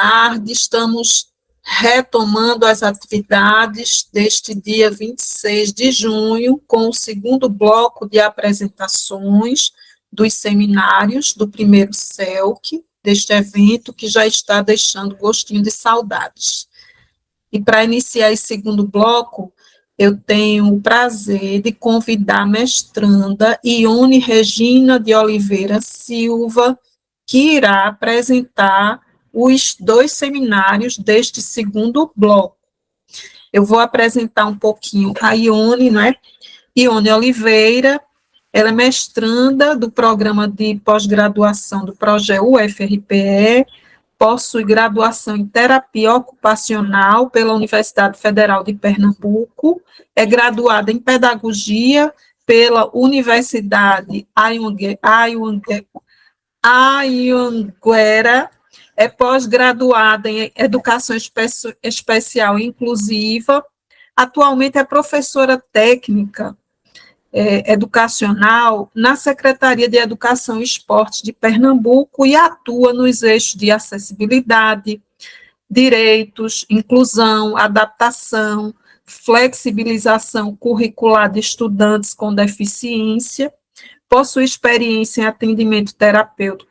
tarde. Estamos retomando as atividades deste dia 26 de junho, com o segundo bloco de apresentações dos seminários do primeiro CELC, deste evento que já está deixando gostinho de saudades. E para iniciar esse segundo bloco, eu tenho o prazer de convidar a mestranda Ione Regina de Oliveira Silva, que irá apresentar os dois seminários deste segundo bloco. Eu vou apresentar um pouquinho a Ione, né? Ione Oliveira, ela é mestranda do programa de pós-graduação do projeto UFRPE, possui graduação em terapia ocupacional pela Universidade Federal de Pernambuco, é graduada em pedagogia pela Universidade Anhanguera, é pós-graduada em educação especial e inclusiva, atualmente é professora técnica educacional na Secretaria de Educação e Esporte de Pernambuco e atua nos eixos de acessibilidade, direitos, inclusão, adaptação, flexibilização curricular de estudantes com deficiência, possui experiência em atendimento terapêutico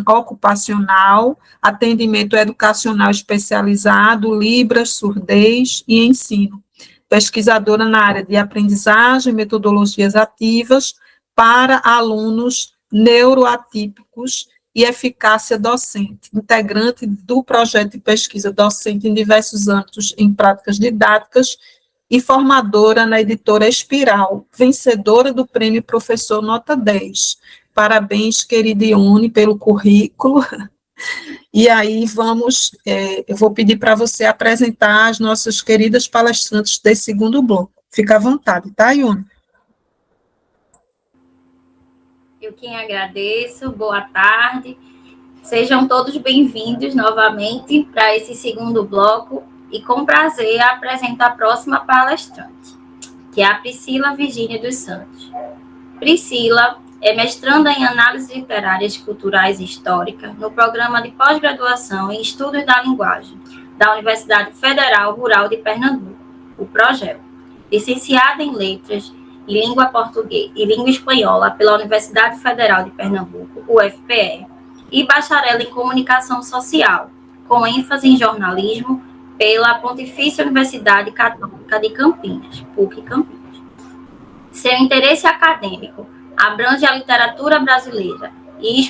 ocupacional, atendimento educacional especializado, Libras, surdez e ensino. Pesquisadora na área de aprendizagem, metodologias ativas para alunos neuroatípicos e eficácia docente, integrante do projeto de pesquisa docente em diversos âmbitos em práticas didáticas e formadora na editora Espiral, vencedora do prêmio Professor Nota 10. Parabéns, querida Ione, pelo currículo. E aí eu vou pedir para você apresentar as nossas queridas palestrantes desse segundo bloco. Fica à vontade, tá, Ione? Eu quem agradeço, boa tarde. Sejam todos bem-vindos novamente para esse segundo bloco e com prazer apresento a próxima palestrante, que é a Priscila Virgínia dos Santos. Priscila é mestranda em Análise Literárias Culturais e Histórica no Programa de Pós-Graduação em Estudos da Linguagem da Universidade Federal Rural de Pernambuco, o PROGEL. Licenciada em Letras e Língua Portuguesa e Língua Espanhola pela Universidade Federal de Pernambuco, UFPE, e bacharel em Comunicação Social, com ênfase em jornalismo pela Pontifícia Universidade Católica de Campinas, PUC Campinas. Seu interesse acadêmico abrange a literatura brasileira e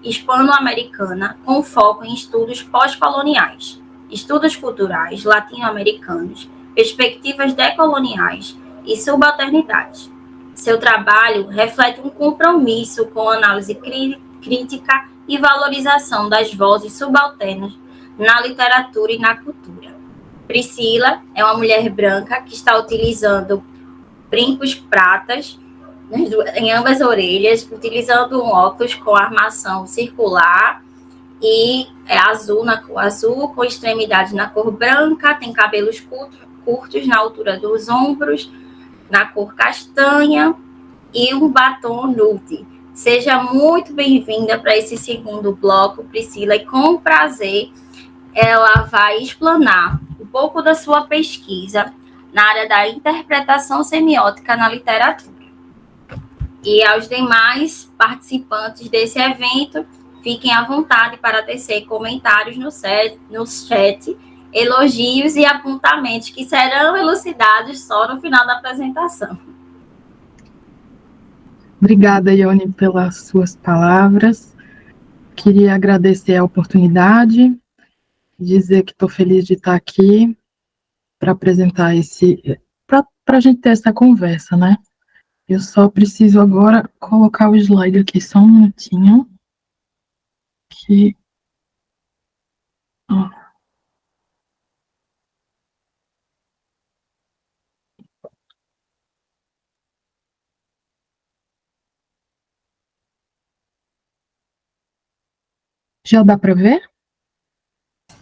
hispano-americana, com foco em estudos pós-coloniais, estudos culturais latino-americanos, perspectivas decoloniais e subalternidade. Seu trabalho reflete um compromisso com análise crítica e valorização das vozes subalternas na literatura e na cultura. Priscila é uma mulher branca que está utilizando brincos pratas em ambas as orelhas, utilizando um óculos com armação circular e azul com extremidades na cor branca, tem cabelos curtos na altura dos ombros, na cor castanha e um batom nude. Seja muito bem-vinda para esse segundo bloco, Priscila, e com prazer ela vai explanar um pouco da sua pesquisa na área da interpretação semiótica na literatura. E aos demais participantes desse evento, fiquem à vontade para tecer comentários no chat, elogios e apontamentos que serão elucidados só no final da apresentação. Obrigada, Ione, pelas suas palavras. Queria agradecer a oportunidade, dizer que estou feliz de estar aqui para apresentar para a gente ter essa conversa, né? Eu só preciso agora colocar o slide aqui, só um minutinho. Que... Ó. Já dá para ver?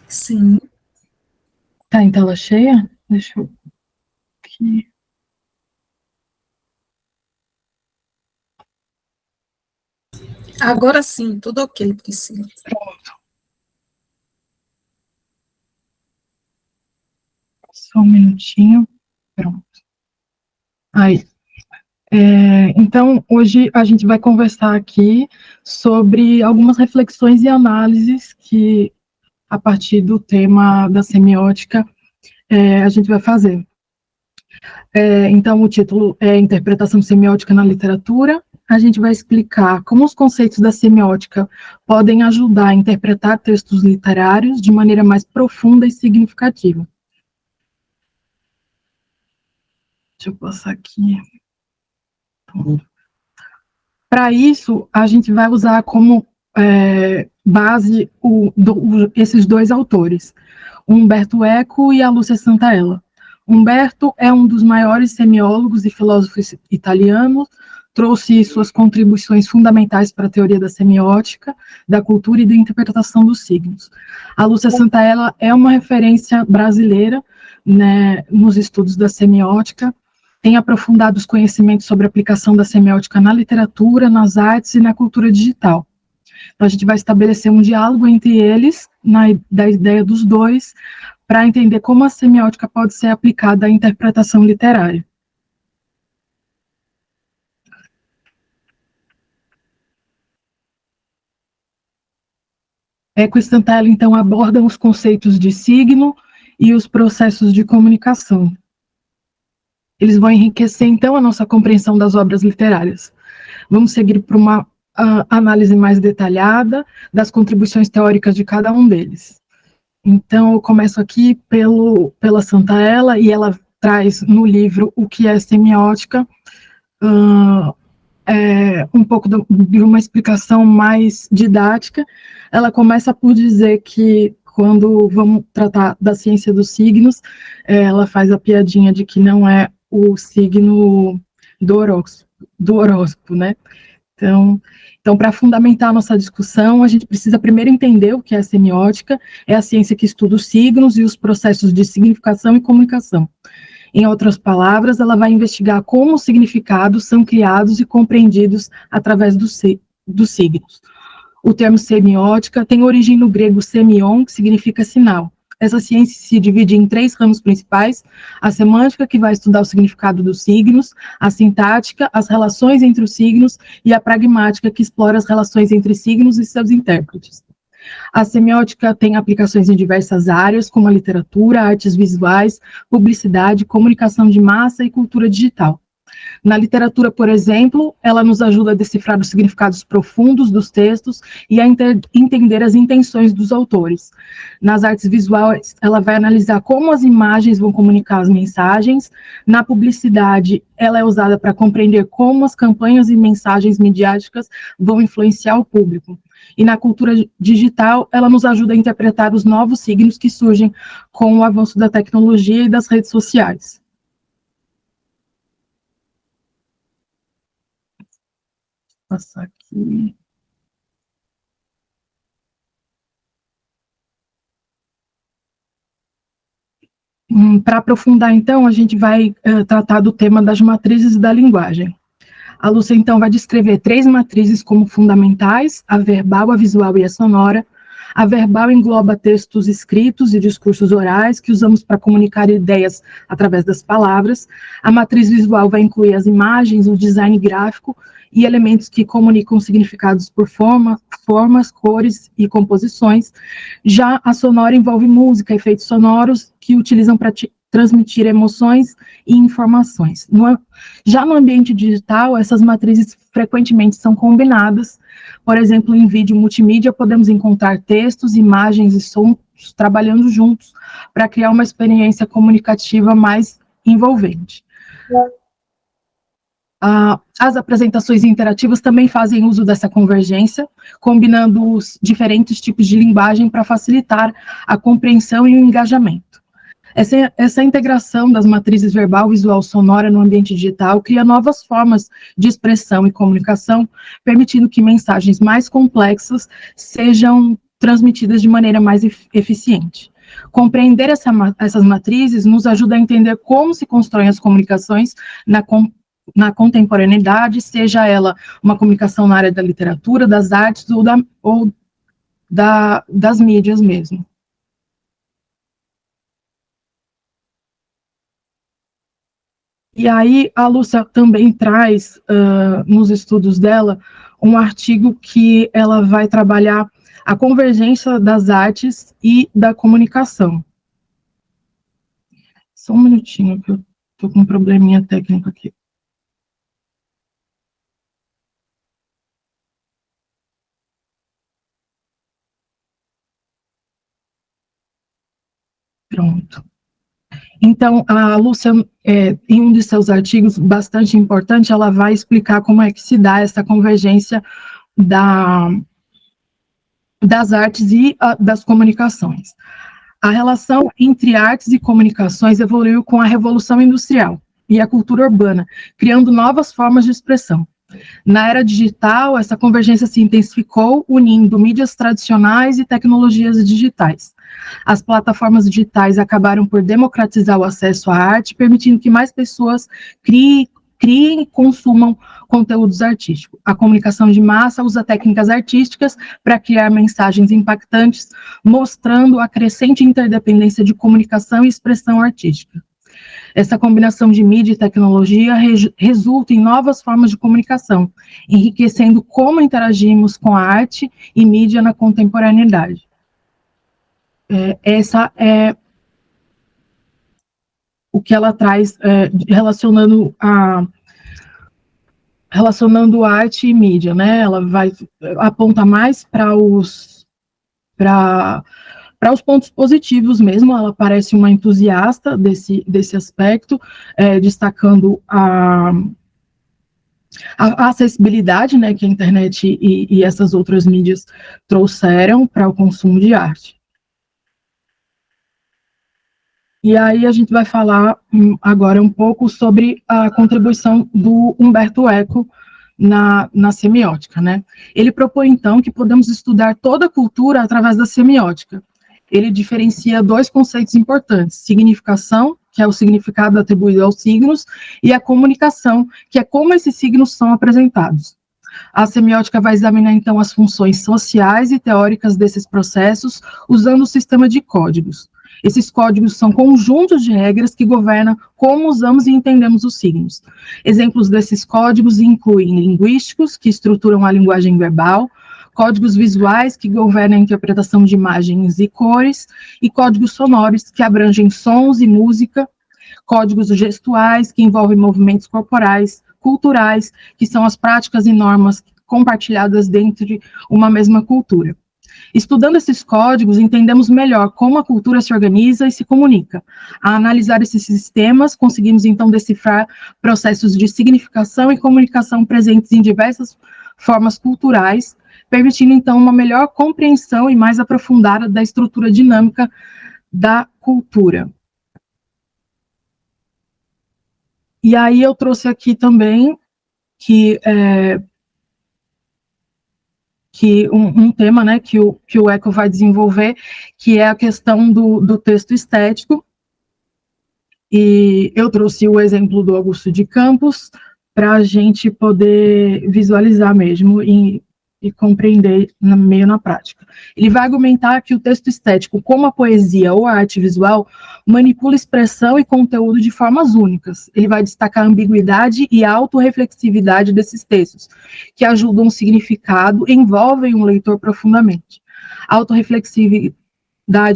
Sim. Tá em tela cheia? Deixa eu... Aqui. Agora sim, tudo ok, Priscila. Pronto. Só um minutinho. Pronto. Aí. Então, hoje a gente vai conversar aqui sobre algumas reflexões e análises que, a partir do tema da semiótica, a gente vai fazer. Então, o título é Interpretação Semiótica na Literatura. A gente vai explicar como os conceitos da semiótica podem ajudar a interpretar textos literários de maneira mais profunda e significativa. Deixa eu passar aqui. Para isso, a gente vai usar como base esses dois autores, Umberto Eco e a Lúcia Santaella. Umberto é um dos maiores semiólogos e filósofos italianos, trouxe suas contribuições fundamentais para a teoria da semiótica, da cultura e da interpretação dos signos. A Lúcia Santaella é uma referência brasileira, né, nos estudos da semiótica, tem aprofundado os conhecimentos sobre a aplicação da semiótica na literatura, nas artes e na cultura digital. Então, a gente vai estabelecer um diálogo entre eles, da ideia dos dois, para entender como a semiótica pode ser aplicada à interpretação literária. Eco e Santaella, então, abordam os conceitos de signo e os processos de comunicação. Eles vão enriquecer, então, a nossa compreensão das obras literárias. Vamos seguir para uma análise mais detalhada das contribuições teóricas de cada um deles. Então, eu começo aqui pela Santaella, e ela traz no livro O que é Semiótica, um pouco de uma explicação mais didática. Ela começa por dizer que, quando vamos tratar da ciência dos signos, ela faz a piadinha de que não é o signo do horóscopo, né? Então, para fundamentar a nossa discussão, a gente precisa primeiro entender o que é semiótica. É a ciência que estuda os signos e os processos de significação e comunicação. Em outras palavras, ela vai investigar como os significados são criados e compreendidos através dos signos. O termo semiótica tem origem no grego semion, que significa sinal. Essa ciência se divide em 3 ramos principais: a semântica, que vai estudar o significado dos signos, a sintática, as relações entre os signos, e a pragmática, que explora as relações entre signos e seus intérpretes. A semiótica tem aplicações em diversas áreas, como a literatura, artes visuais, publicidade, comunicação de massa e cultura digital. Na literatura, por exemplo, ela nos ajuda a decifrar os significados profundos dos textos e a entender as intenções dos autores. Nas artes visuais, ela vai analisar como as imagens vão comunicar as mensagens. Na publicidade, ela é usada para compreender como as campanhas e mensagens midiáticas vão influenciar o público. E na cultura digital, ela nos ajuda a interpretar os novos signos que surgem com o avanço da tecnologia e das redes sociais. Vou passar aqui. Para aprofundar, então, a gente vai tratar do tema das matrizes da linguagem. A Lúcia, então, vai descrever 3 matrizes como fundamentais: a verbal, a visual e a sonora. A verbal engloba textos escritos e discursos orais que usamos para comunicar ideias através das palavras. A matriz visual vai incluir as imagens, o design gráfico e elementos que comunicam significados por formas, cores e composições. Já a sonora envolve música, efeitos sonoros que utilizam para transmitir emoções e informações. Já no ambiente digital, essas matrizes frequentemente são combinadas. Por exemplo, em vídeo multimídia, podemos encontrar textos, imagens e sons trabalhando juntos para criar uma experiência comunicativa mais envolvente. As apresentações interativas também fazem uso dessa convergência, combinando os diferentes tipos de linguagem para facilitar a compreensão e o engajamento. Essa integração das matrizes verbal, visual, sonora no ambiente digital cria novas formas de expressão e comunicação, permitindo que mensagens mais complexas sejam transmitidas de maneira mais eficiente. Compreender essas matrizes nos ajuda a entender como se constroem as comunicações na contemporaneidade, seja ela uma comunicação na área da literatura, das artes ou das mídias mesmo. E aí a Lúcia também traz, nos estudos dela, um artigo que ela vai trabalhar a convergência das artes e da comunicação. Só um minutinho, que eu estou com um probleminha técnico aqui. Pronto. Então, a Lúcia, em um de seus artigos bastante importante, ela vai explicar como é que se dá essa convergência das artes e das comunicações. A relação entre artes e comunicações evoluiu com a Revolução Industrial e a cultura urbana, criando novas formas de expressão. Na era digital, essa convergência se intensificou, unindo mídias tradicionais e tecnologias digitais. As plataformas digitais acabaram por democratizar o acesso à arte, permitindo que mais pessoas criem e consumam conteúdos artísticos. A comunicação de massa usa técnicas artísticas para criar mensagens impactantes, mostrando a crescente interdependência de comunicação e expressão artística. Essa combinação de mídia e tecnologia resulta em novas formas de comunicação, enriquecendo como interagimos com a arte e mídia na contemporaneidade. Essa é o que ela traz, relacionando arte e mídia, né? Ela aponta mais para os pontos positivos mesmo. Ela parece uma entusiasta desse aspecto, destacando a acessibilidade, né, que a internet e essas outras mídias trouxeram para o consumo de arte. E aí a gente vai falar agora um pouco sobre a contribuição do Umberto Eco na semiótica, né? Ele propõe, então, que podemos estudar toda a cultura através da semiótica. Ele diferencia dois conceitos importantes: significação, que é o significado atribuído aos signos, e a comunicação, que é como esses signos são apresentados. A semiótica vai examinar, então, as funções sociais e teóricas desses processos, usando o sistema de códigos. Esses códigos são conjuntos de regras que governam como usamos e entendemos os signos. Exemplos desses códigos incluem linguísticos, que estruturam a linguagem verbal, códigos visuais, que governam a interpretação de imagens e cores, e códigos sonoros, que abrangem sons e música, códigos gestuais, que envolvem movimentos corporais, culturais, que são as práticas e normas compartilhadas dentro de uma mesma cultura. Estudando esses códigos, entendemos melhor como a cultura se organiza e se comunica. A analisar esses sistemas, conseguimos então decifrar processos de significação e comunicação presentes em diversas formas culturais, permitindo então uma melhor compreensão e mais aprofundada da estrutura dinâmica da cultura. E aí eu trouxe aqui também que um tema, né, que o Eco vai desenvolver, que é a questão do texto estético, e eu trouxe o exemplo do Augusto de Campos para a gente poder visualizar mesmo e compreender meio na prática. Ele vai argumentar que o texto estético, como a poesia ou a arte visual, manipula expressão e conteúdo de formas únicas. Ele vai destacar a ambiguidade e a autorreflexividade desses textos, que ajudam o significado, envolvem o leitor profundamente. A autorreflexividade,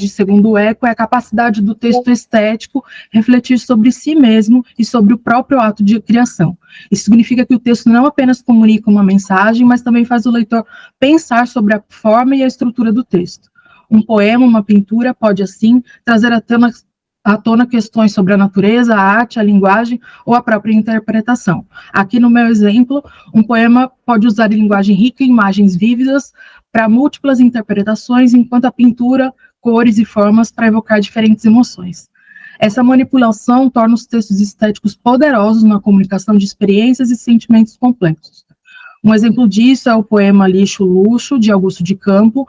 segundo o Eco, é a capacidade do texto estético refletir sobre si mesmo e sobre o próprio ato de criação. Isso significa que o texto não apenas comunica uma mensagem, mas também faz o leitor pensar sobre a forma e a estrutura do texto. Um poema, uma pintura, pode, assim, trazer à tona questões sobre a natureza, a arte, a linguagem ou a própria interpretação. Aqui no meu exemplo, um poema pode usar linguagem rica em imagens vívidas para múltiplas interpretações, enquanto a pintura, cores e formas para evocar diferentes emoções. Essa manipulação torna os textos estéticos poderosos na comunicação de experiências e sentimentos complexos. Um exemplo disso é o poema Lixo Luxo, de Augusto de Campos.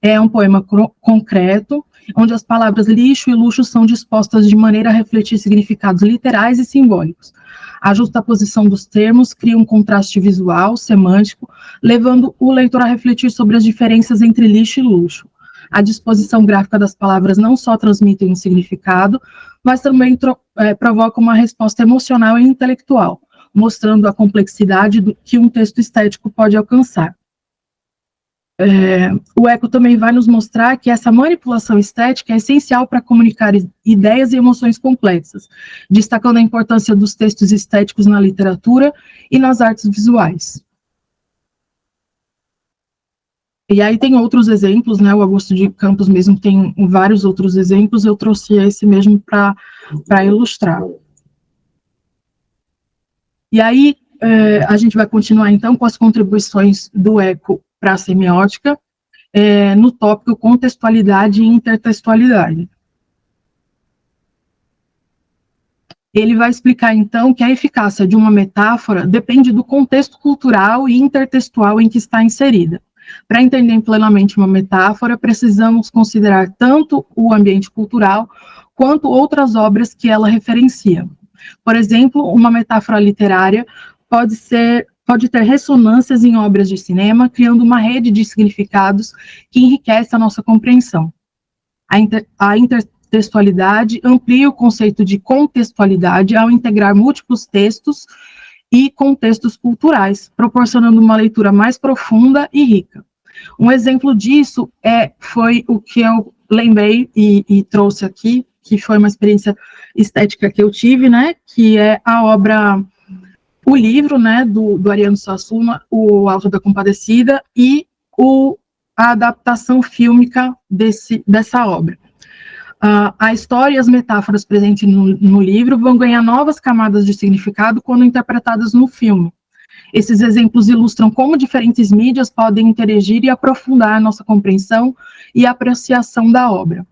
É um poema concreto, onde as palavras lixo e luxo são dispostas de maneira a refletir significados literais e simbólicos. A justaposição dos termos cria um contraste visual, semântico, levando o leitor a refletir sobre as diferenças entre lixo e luxo. A disposição gráfica das palavras não só transmite um significado, mas também provoca uma resposta emocional e intelectual, mostrando a complexidade que um texto estético pode alcançar. O Eco também vai nos mostrar que essa manipulação estética é essencial para comunicar ideias e emoções complexas, destacando a importância dos textos estéticos na literatura e nas artes visuais. E aí tem outros exemplos, né? O Augusto de Campos mesmo tem vários outros exemplos, eu trouxe esse mesmo para ilustrar. E aí a gente vai continuar então com as contribuições do Eco para a semiótica, no tópico contextualidade e intertextualidade. Ele vai explicar, então, que a eficácia de uma metáfora depende do contexto cultural e intertextual em que está inserida. Para entender plenamente uma metáfora, precisamos considerar tanto o ambiente cultural quanto outras obras que ela referencia. Por exemplo, uma metáfora literária pode ter ressonâncias em obras de cinema, criando uma rede de significados que enriquece a nossa compreensão. A intertextualidade amplia o conceito de contextualidade ao integrar múltiplos textos e contextos culturais, proporcionando uma leitura mais profunda e rica. Um exemplo disso foi o que eu lembrei e trouxe aqui, que foi uma experiência estética que eu tive, né, que é a obra, o livro, né, do Ariano Suassuna, O Alto da Compadecida, e a adaptação fílmica dessa obra. A história e as metáforas presentes no livro vão ganhar novas camadas de significado quando interpretadas no filme. Esses exemplos ilustram como diferentes mídias podem interagir e aprofundar a nossa compreensão e apreciação da obra.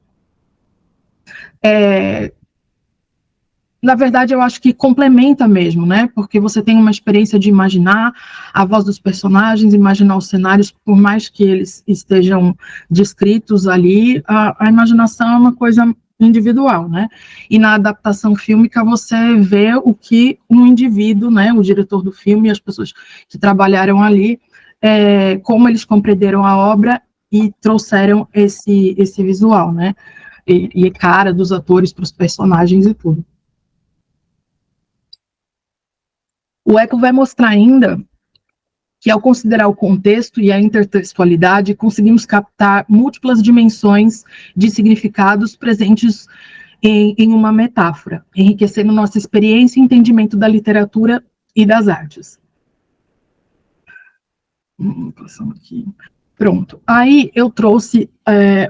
Na verdade, eu acho que complementa mesmo, né? Porque você tem uma experiência de imaginar a voz dos personagens, imaginar os cenários, por mais que eles estejam descritos ali, a imaginação é uma coisa individual, né? E na adaptação fílmica você vê o que um indivíduo, né, o diretor do filme e as pessoas que trabalharam ali, como eles compreenderam a obra e trouxeram esse visual, né? E cara dos atores para os personagens e tudo. O Eco vai mostrar ainda que, ao considerar o contexto e a intertextualidade, conseguimos captar múltiplas dimensões de significados presentes em uma metáfora, enriquecendo nossa experiência e entendimento da literatura e das artes. Pronto. Aí eu trouxe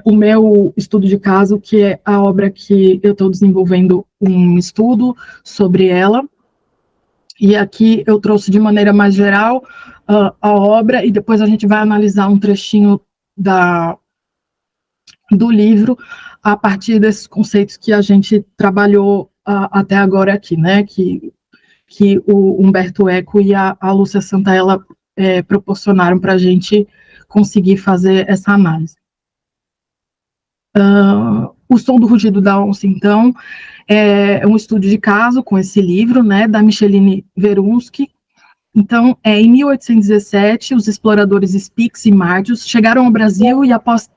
o meu estudo de caso, que é a obra que eu estou desenvolvendo um estudo sobre ela. E aqui eu trouxe de maneira mais geral a obra, e depois a gente vai analisar um trechinho do livro a partir desses conceitos que a gente trabalhou até agora aqui, né? Que o Humberto Eco e a Lúcia Santaella proporcionaram para a gente conseguir fazer essa análise. O Som do Rugido da Onça, então, é um estudo de caso com esse livro, né, da Micheline Verunsky. Então, em 1817, os exploradores Spix e Martius chegaram ao Brasil e, após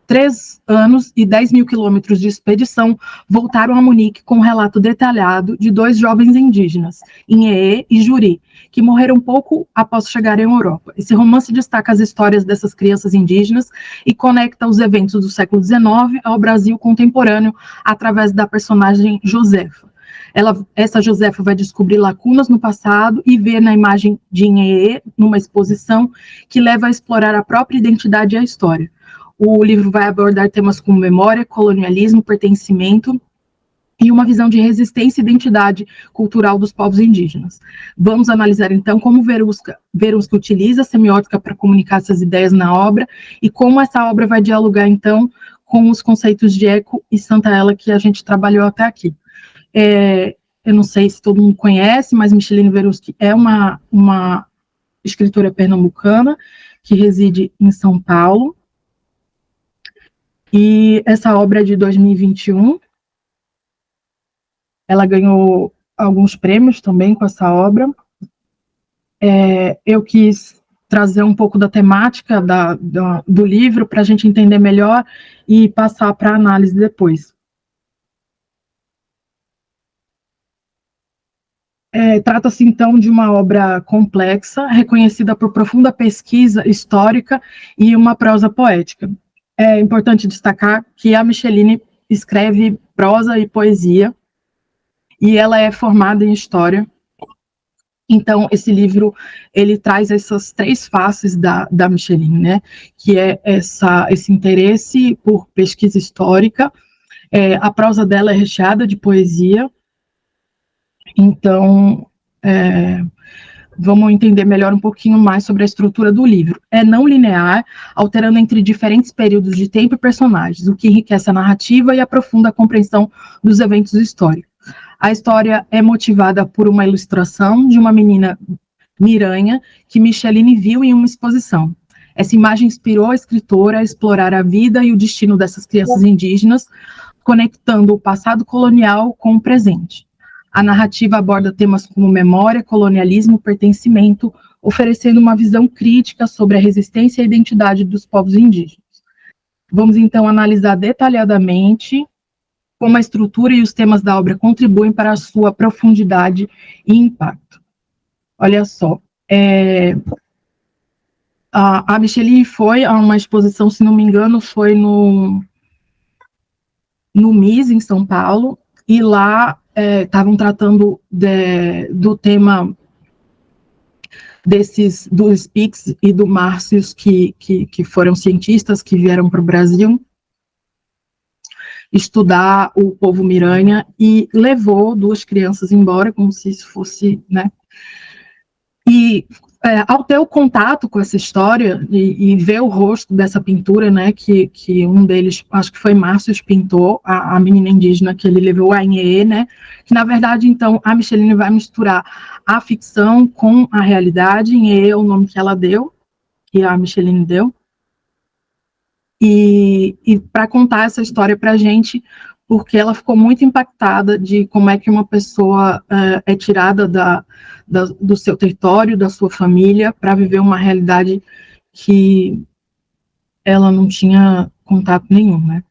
3 anos e 10 mil quilômetros de expedição, voltaram a Munique com um relato detalhado de 2 jovens indígenas, Inhê e Juri, que morreram pouco após chegarem à Europa. Esse romance destaca as histórias dessas crianças indígenas e conecta os eventos do século XIX ao Brasil contemporâneo através da personagem Josefa. Essa Josefa vai descobrir lacunas no passado e ver na imagem de Inhê, numa exposição, que leva a explorar a própria identidade e a história. O livro vai abordar temas como memória, colonialismo, pertencimento e uma visão de resistência e identidade cultural dos povos indígenas. Vamos analisar, então, como Verunsky utiliza a semiótica para comunicar essas ideias na obra e como essa obra vai dialogar, então, com os conceitos de Eco e Santaella que a gente trabalhou até aqui. Eu não sei se todo mundo conhece, mas Micheline Verunsky é uma escritora pernambucana que reside em São Paulo. E essa obra é de 2021. Ela ganhou alguns prêmios também com essa obra. Eu quis trazer um pouco da temática do livro para a gente entender melhor e passar para a análise depois. Trata-se, então, de uma obra complexa, reconhecida por profunda pesquisa histórica e uma prosa poética. É importante destacar que a Micheline escreve prosa e poesia, e ela é formada em história. Então, esse livro, ele traz essas 3 faces da Micheline, né? Que é esse interesse por pesquisa histórica, a prosa dela é recheada de poesia. Então, vamos entender melhor um pouquinho mais sobre a estrutura do livro. É não linear, alterando entre diferentes períodos de tempo e personagens, o que enriquece a narrativa e aprofunda a compreensão dos eventos históricos. A história é motivada por uma ilustração de uma menina Miranha, que Micheline viu em uma exposição. Essa imagem inspirou a escritora a explorar a vida e o destino dessas crianças indígenas, conectando o passado colonial com o presente. A narrativa aborda temas como memória, colonialismo, pertencimento, oferecendo uma visão crítica sobre a resistência e a identidade dos povos indígenas. Vamos, então, analisar detalhadamente como a estrutura e os temas da obra contribuem para a sua profundidade e impacto. Olha só, a Micheline foi a uma exposição, se não me engano, foi no MIS, em São Paulo, e lá estavam tratando do tema do Spix e do Márcios, que foram cientistas que vieram para o Brasil estudar o povo Miranha, e levou 2 crianças embora, como se isso fosse, né? E ao ter o contato com essa história e ver o rosto dessa pintura, né, que um deles, acho que foi Márcios, pintou, a menina indígena que ele levou, a Inhê, né, que na verdade, então, a Micheline vai misturar a ficção com a realidade. Inhê é o nome que ela deu, que a Micheline deu, e para contar essa história para a gente, porque ela ficou muito impactada de como é que uma pessoa é tirada do seu território, da sua família, para viver uma realidade que ela não tinha contato nenhum, né?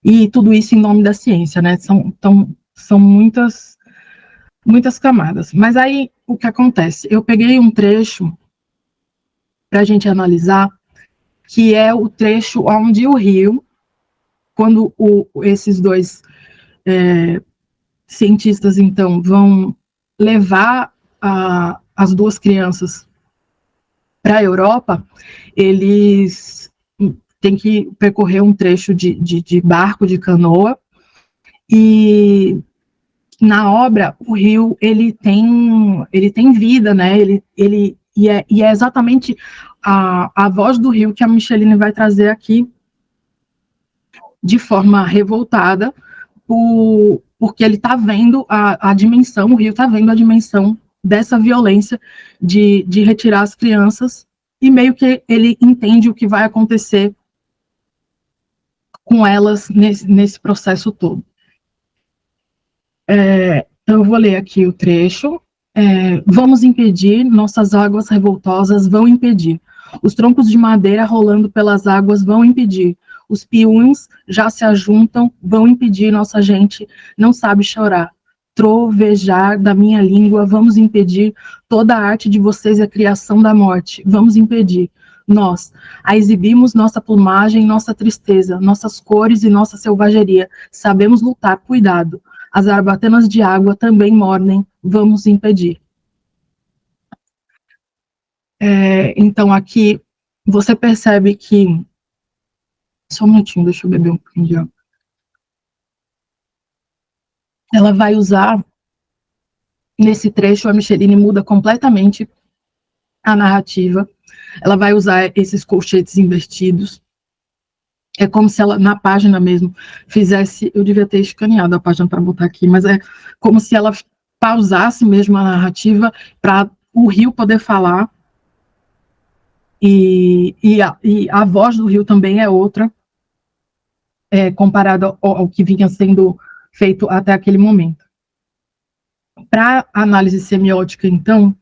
E tudo isso em nome da ciência, né? São muitas camadas. Mas aí, o que acontece? Eu peguei um trecho para a gente analisar, que é o trecho onde o rio, quando esses 2 cientistas, então, vão levar as 2 crianças para a Europa, eles têm que percorrer um trecho de barco, de canoa, e na obra o rio ele tem vida, né? E é exatamente a voz do rio que a Micheline vai trazer aqui de forma revoltada, porque ele está vendo a dimensão, o rio está vendo a dimensão dessa violência de retirar as crianças, e meio que ele entende o que vai acontecer com elas nesse processo todo. Então, eu vou ler aqui o trecho. Vamos impedir, nossas águas revoltosas vão impedir. Os troncos de madeira rolando pelas águas vão impedir. Os piuns já se ajuntam, vão impedir, nossa gente não sabe chorar. Trovejar da minha língua, vamos impedir. Toda a arte de vocês é a criação da morte, vamos impedir. Nós a exibimos nossa plumagem, nossa tristeza, nossas cores e nossa selvageria. Sabemos lutar, cuidado. As arbatanas de água também mordem, vamos impedir. Então, aqui, você percebe que... Só um minutinho, deixa eu beber um pouquinho de água. Ela vai usar, nesse trecho, a Micheline muda completamente a narrativa. Ela vai usar esses colchetes invertidos. É como se ela, na página mesmo, fizesse... Eu devia ter escaneado a página para botar aqui, mas é como se ela pausasse mesmo a narrativa para o rio poder falar. E a voz do rio também é outra, comparado ao que vinha sendo feito até aquele momento. Para análise semiótica, então,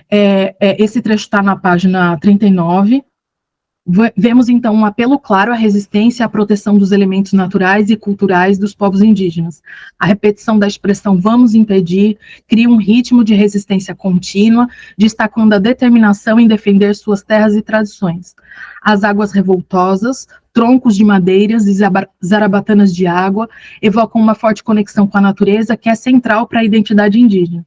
esse trecho está na página 39, Vemos, então, um apelo claro à resistência e à proteção dos elementos naturais e culturais dos povos indígenas. A repetição da expressão "vamos impedir" cria um ritmo de resistência contínua, destacando a determinação em defender suas terras e tradições. As águas revoltosas, troncos de madeiras e zarabatanas de água evocam uma forte conexão com a natureza que é central para a identidade indígena.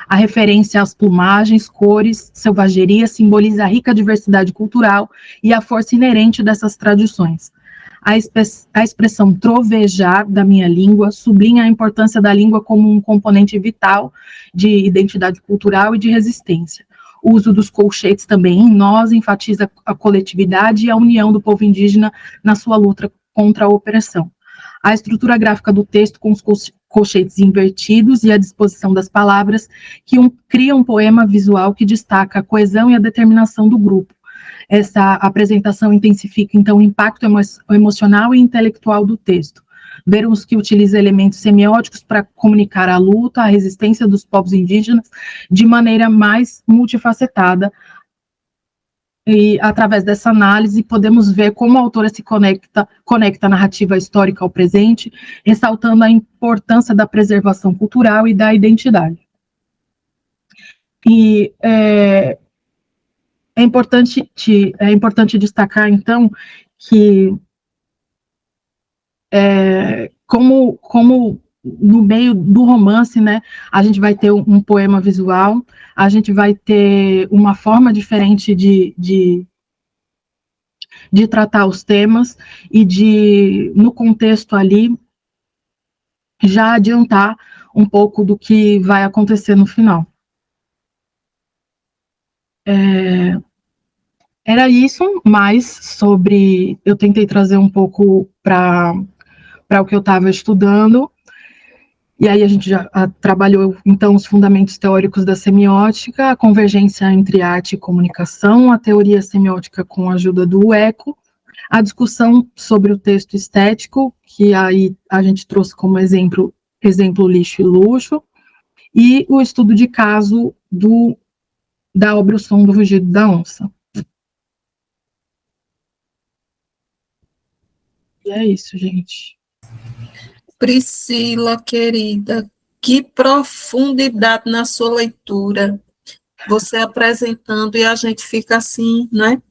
A referência às plumagens, cores, selvageria simboliza a rica diversidade cultural e a força inerente dessas tradições. A expressão trovejar da minha língua sublinha a importância da língua como um componente vital de identidade cultural e de resistência. O uso dos colchetes também em nós enfatiza a coletividade e a união do povo indígena na sua luta contra a opressão. A estrutura gráfica do texto, com os colchetes invertidos e a disposição das palavras, que cria um poema visual que destaca a coesão e a determinação do grupo. Essa apresentação intensifica, então, o impacto emocional e intelectual do texto. Vemos que utiliza elementos semióticos para comunicar a luta, a resistência dos povos indígenas de maneira mais multifacetada. E, através dessa análise, podemos ver como a autora se conecta a narrativa histórica ao presente, ressaltando a importância da preservação cultural e da identidade. E é importante destacar, então, que como no meio do romance, né, a gente vai ter um poema visual, a gente vai ter uma forma diferente de tratar os temas e no contexto ali, já adiantar um pouco do que vai acontecer no final. Era isso, mas eu tentei trazer um pouco para o que eu estava estudando. E aí a gente já trabalhou, então, os fundamentos teóricos da semiótica, a convergência entre arte e comunicação, a teoria semiótica com a ajuda do Eco, a discussão sobre o texto estético, que aí a gente trouxe como exemplo Lixo e Luxo, e o estudo de caso da obra O Som do Rugido da Onça. E é isso, gente. Priscila, querida, que profundidade na sua leitura. Você apresentando e a gente fica assim, né?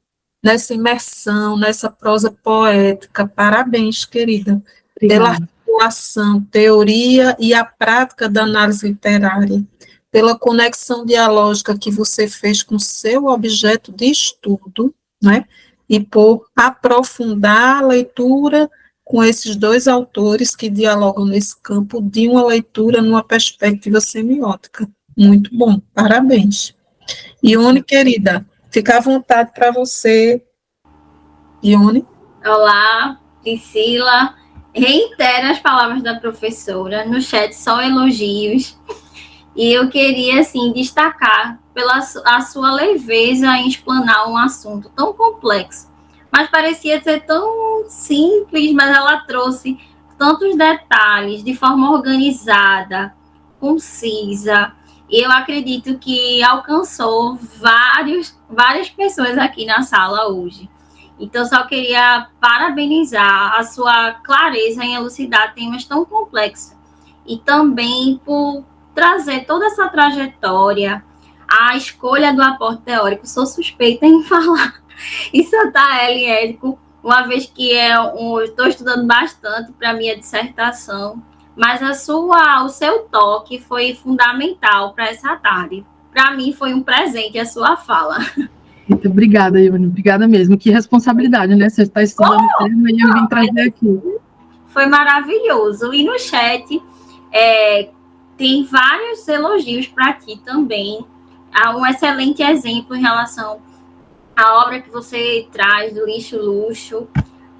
Nessa imersão, nessa prosa poética. Parabéns, querida, pela articulação, teoria e a prática da análise literária, pela conexão dialógica que você fez com seu objeto de estudo, né? E por aprofundar a leitura com esses dois autores que dialogam nesse campo de uma leitura numa perspectiva semiótica. Muito bom, parabéns. Ione, querida, fica à vontade para você. Ione. Olá, Priscila. Reitero as palavras da professora. No chat, só elogios. E eu queria, assim, destacar a sua leveza em explanar um assunto tão complexo. Mas parecia ser tão simples, mas ela trouxe tantos detalhes de forma organizada, concisa. E eu acredito que alcançou várias pessoas aqui na sala hoje. Então, só queria parabenizar a sua clareza em elucidar temas tão complexos. E também por trazer toda essa trajetória, a escolha do aporte teórico. Sou suspeita em falar em Santa Ellen Érico, uma vez que estou estudando bastante para minha dissertação, mas o seu toque foi fundamental para essa tarde. Para mim foi um presente a sua fala. Muito obrigada, Ione, obrigada mesmo. Que responsabilidade, né? Você está estudando o tema e eu vim trazer aqui. Foi maravilhoso. E no chat tem vários elogios para ti também. Há um excelente exemplo em relação a obra que você traz do Lixo Luxo.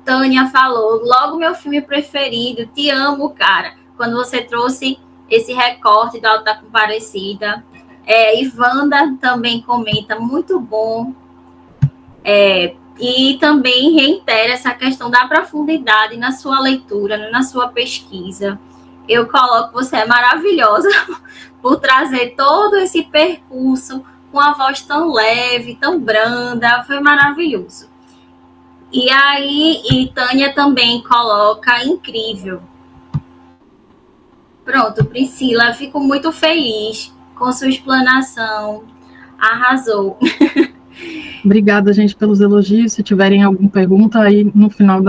Tânia falou, logo meu filme preferido, te amo, cara. Quando você trouxe esse recorte do Alto da Comparecida. Ivanda também comenta, muito bom. E também reitera essa questão da profundidade na sua leitura, na sua pesquisa. Eu coloco, você é maravilhosa por trazer todo esse percurso com a voz tão leve, tão branda, foi maravilhoso. E aí, e Tânia também coloca incrível. Pronto, Priscila, fico muito feliz com sua explanação. Arrasou. Obrigada, gente, pelos elogios. Se tiverem alguma pergunta, aí no final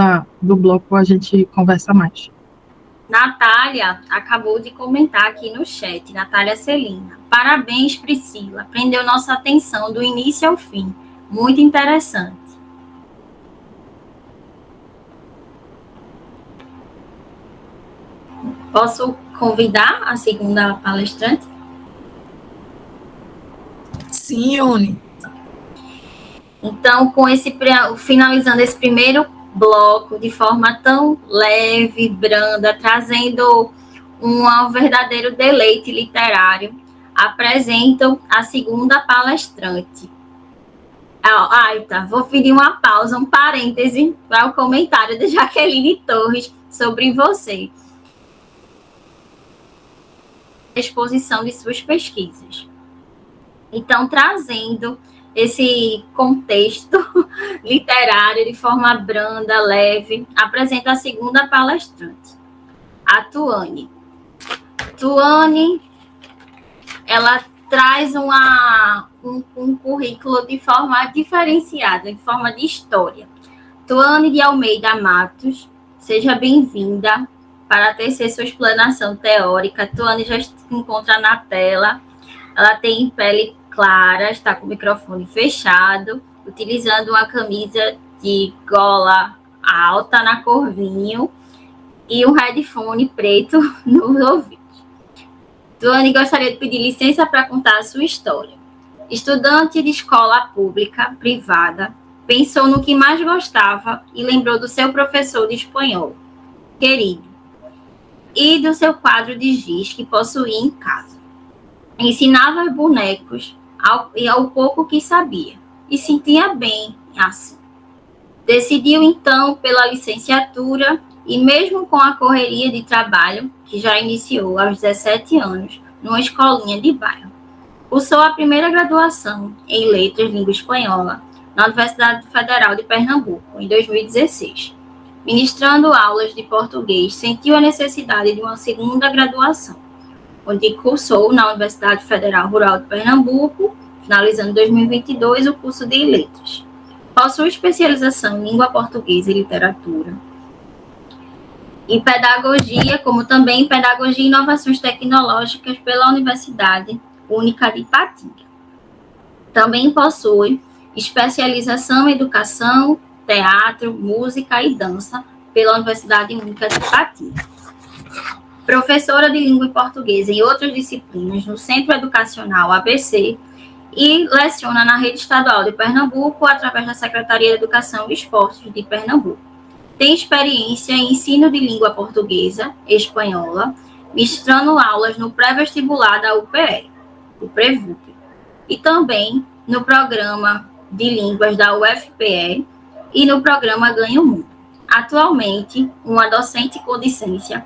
do bloco a gente conversa mais. Natália acabou de comentar aqui no chat, Natália Celina. Parabéns, Priscila. Prendeu nossa atenção do início ao fim. Muito interessante. Posso convidar a segunda palestrante? Sim, Ione. Então, finalizando esse primeiro bloco de forma tão leve, branda, trazendo um verdadeiro deleite literário, apresento a segunda palestrante. Tá, vou pedir uma pausa, um parêntese para o comentário de Jaqueline Torres sobre você. Exposição de suas pesquisas. Então, trazendo esse contexto literário de forma branda, leve, apresento a segunda palestrante, a Tuane. Tuane, ela traz um currículo de forma diferenciada, em forma de história. Tuane de Almeida Matos, seja bem-vinda para tecer sua explanação teórica. Tuane já se encontra na tela. Ela tem pele clara, está com o microfone fechado, utilizando uma camisa de gola alta na cor vinho e um headphone preto nos ouvidos. Tuane gostaria de pedir licença para contar a sua história. Estudante de escola pública, privada, pensou no que mais gostava e lembrou do seu professor de espanhol, querido, e do seu quadro de giz que possuía em casa. Ensinava bonecos ao pouco que sabia, e sentia bem assim. Decidiu, então, pela licenciatura, e mesmo com a correria de trabalho, que já iniciou aos 17 anos, numa escolinha de bairro, cursou a primeira graduação em Letras Língua Espanhola na Universidade Federal de Pernambuco, em 2016. Ministrando aulas de português, sentiu a necessidade de uma segunda graduação, onde cursou na Universidade Federal Rural de Pernambuco, finalizando em 2022 o curso de Letras. Possui especialização em língua portuguesa e literatura, e pedagogia, como também pedagogia e inovações tecnológicas pela Universidade Única de Ipatinga. Também possui especialização em educação, teatro, música e dança pela Universidade Única de Ipatinga. Professora de língua portuguesa e outras disciplinas no Centro Educacional ABC e leciona na Rede Estadual de Pernambuco através da Secretaria de Educação e Esportes de Pernambuco. Tem experiência em ensino de língua portuguesa e espanhola, ministrando aulas no pré-vestibular da UPE, o PREVUP, e também no programa de línguas da UFPE e no programa Ganha o Mundo. Atualmente, uma docente com licença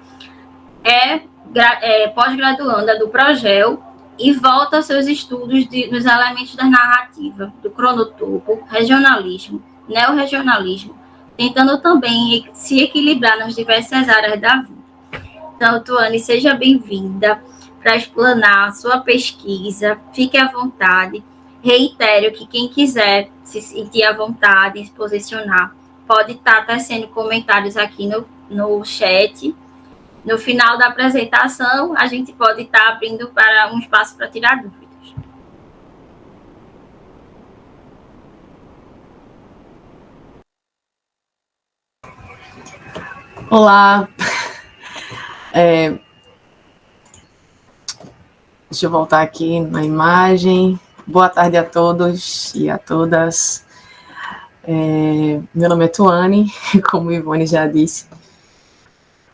é pós-graduanda do PROGEL e volta aos seus estudos nos elementos da narrativa, do cronotopo, regionalismo, neorregionalismo, tentando também se equilibrar nas diversas áreas da vida. Então, Tuane, seja bem-vinda para explanar a sua pesquisa, fique à vontade. Reitero que quem quiser se sentir à vontade, se posicionar, pode estar tecendo comentários aqui no chat. No final da apresentação, a gente pode estar abrindo para um espaço para tirar dúvidas. Olá. Deixa eu voltar aqui na imagem. Boa tarde a todos e a todas. Meu nome é Tuane, como o Ivone já disse.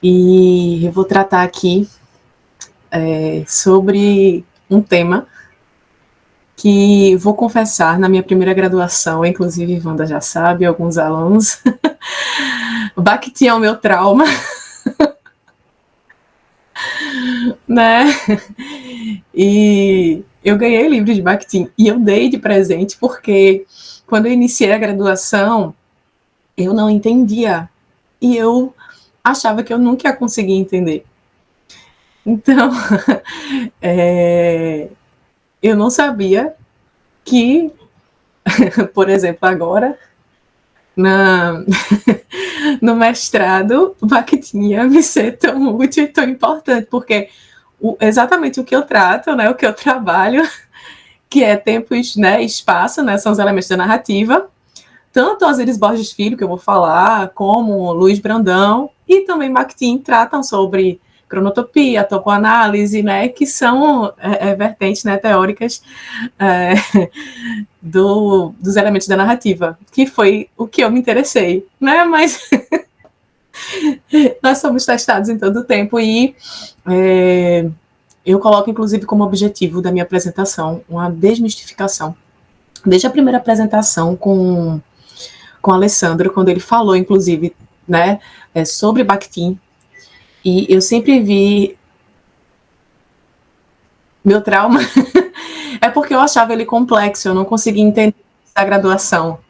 E eu vou tratar aqui sobre um tema que vou confessar na minha primeira graduação, inclusive Wanda já sabe, alguns alunos. Bakhtin é o meu trauma, né? E eu ganhei livro de Bakhtin e eu dei de presente porque quando eu iniciei a graduação, eu não entendia. E eu achava que eu nunca ia conseguir entender. Então, eu não sabia que, por exemplo, agora, no mestrado, Bakhtin ia me ser tão útil e tão importante, porque exatamente o que eu trato, né, o que eu trabalho, que é tempo, né, espaço, né, são os elementos da narrativa, tanto Osíris Borges Filho, que eu vou falar, como Luiz Brandão, e também Bakhtin tratam sobre cronotopia, topoanálise, né, que são vertentes, né, teóricas dos elementos da narrativa, que foi o que eu me interessei, né, mas nós somos testados em todo o tempo, e eu coloco, inclusive, como objetivo da minha apresentação, uma desmistificação. Desde a primeira apresentação com o Alessandro, quando ele falou, inclusive, né, sobre Bakhtin, e eu sempre vi meu trauma é porque eu achava ele complexo, eu não conseguia entender a graduação.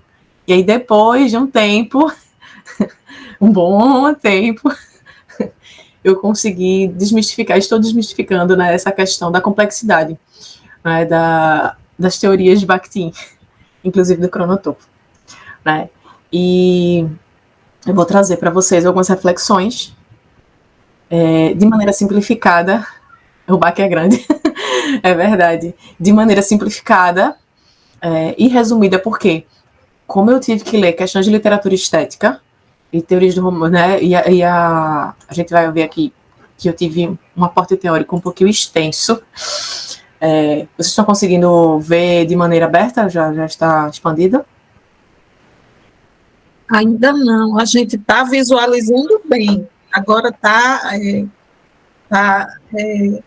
E aí, depois de um tempo, um bom tempo, eu consegui desmistificar, estou desmistificando, né, essa questão da complexidade, né, das teorias de Bakhtin, inclusive do cronotopo, né? E eu vou trazer para vocês algumas reflexões de maneira simplificada. O baque é grande, é verdade. De maneira simplificada e resumida, porque, como eu tive que ler questões de literatura estética e teorias do romance, né, a gente vai ver aqui que eu tive um aporte teórico um pouquinho extenso. Vocês estão conseguindo ver de maneira aberta? Já está expandida? Ainda não, a gente está visualizando bem. Agora está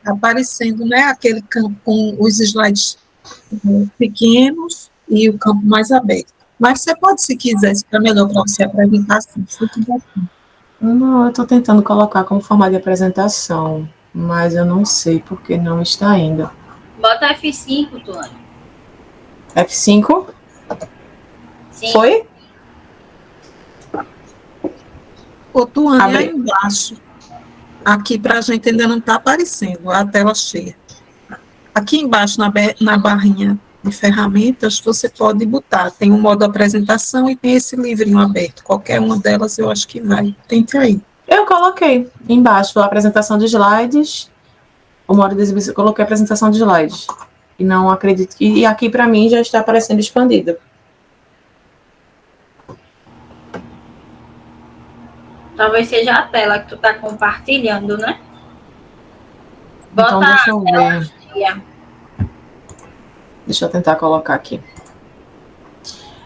aparecendo, né, aquele campo com os slides pequenos e o campo mais aberto. Mas você pode, se quiser, se for melhor para você apresentar assim, se quiser. Não, eu estou tentando colocar como formato de apresentação, mas eu não sei porque não está ainda. Bota F5, Tuane. F5? Sim. Foi? Ô, Tuane, aí embaixo. Aqui para a gente ainda não está aparecendo a tela cheia. Aqui embaixo, na barrinha de ferramentas, você pode botar. Tem um modo apresentação e tem esse livrinho aberto. Qualquer uma delas eu acho que vai. Tente aí. Eu coloquei embaixo a apresentação de slides, o modo de exibição, eu coloquei a apresentação de slides. E não acredito que... E aqui para mim já está aparecendo expandido. Talvez seja a tela que tu está compartilhando, né? Bota Então, deixa eu ver. cheia. Deixa eu tentar colocar aqui.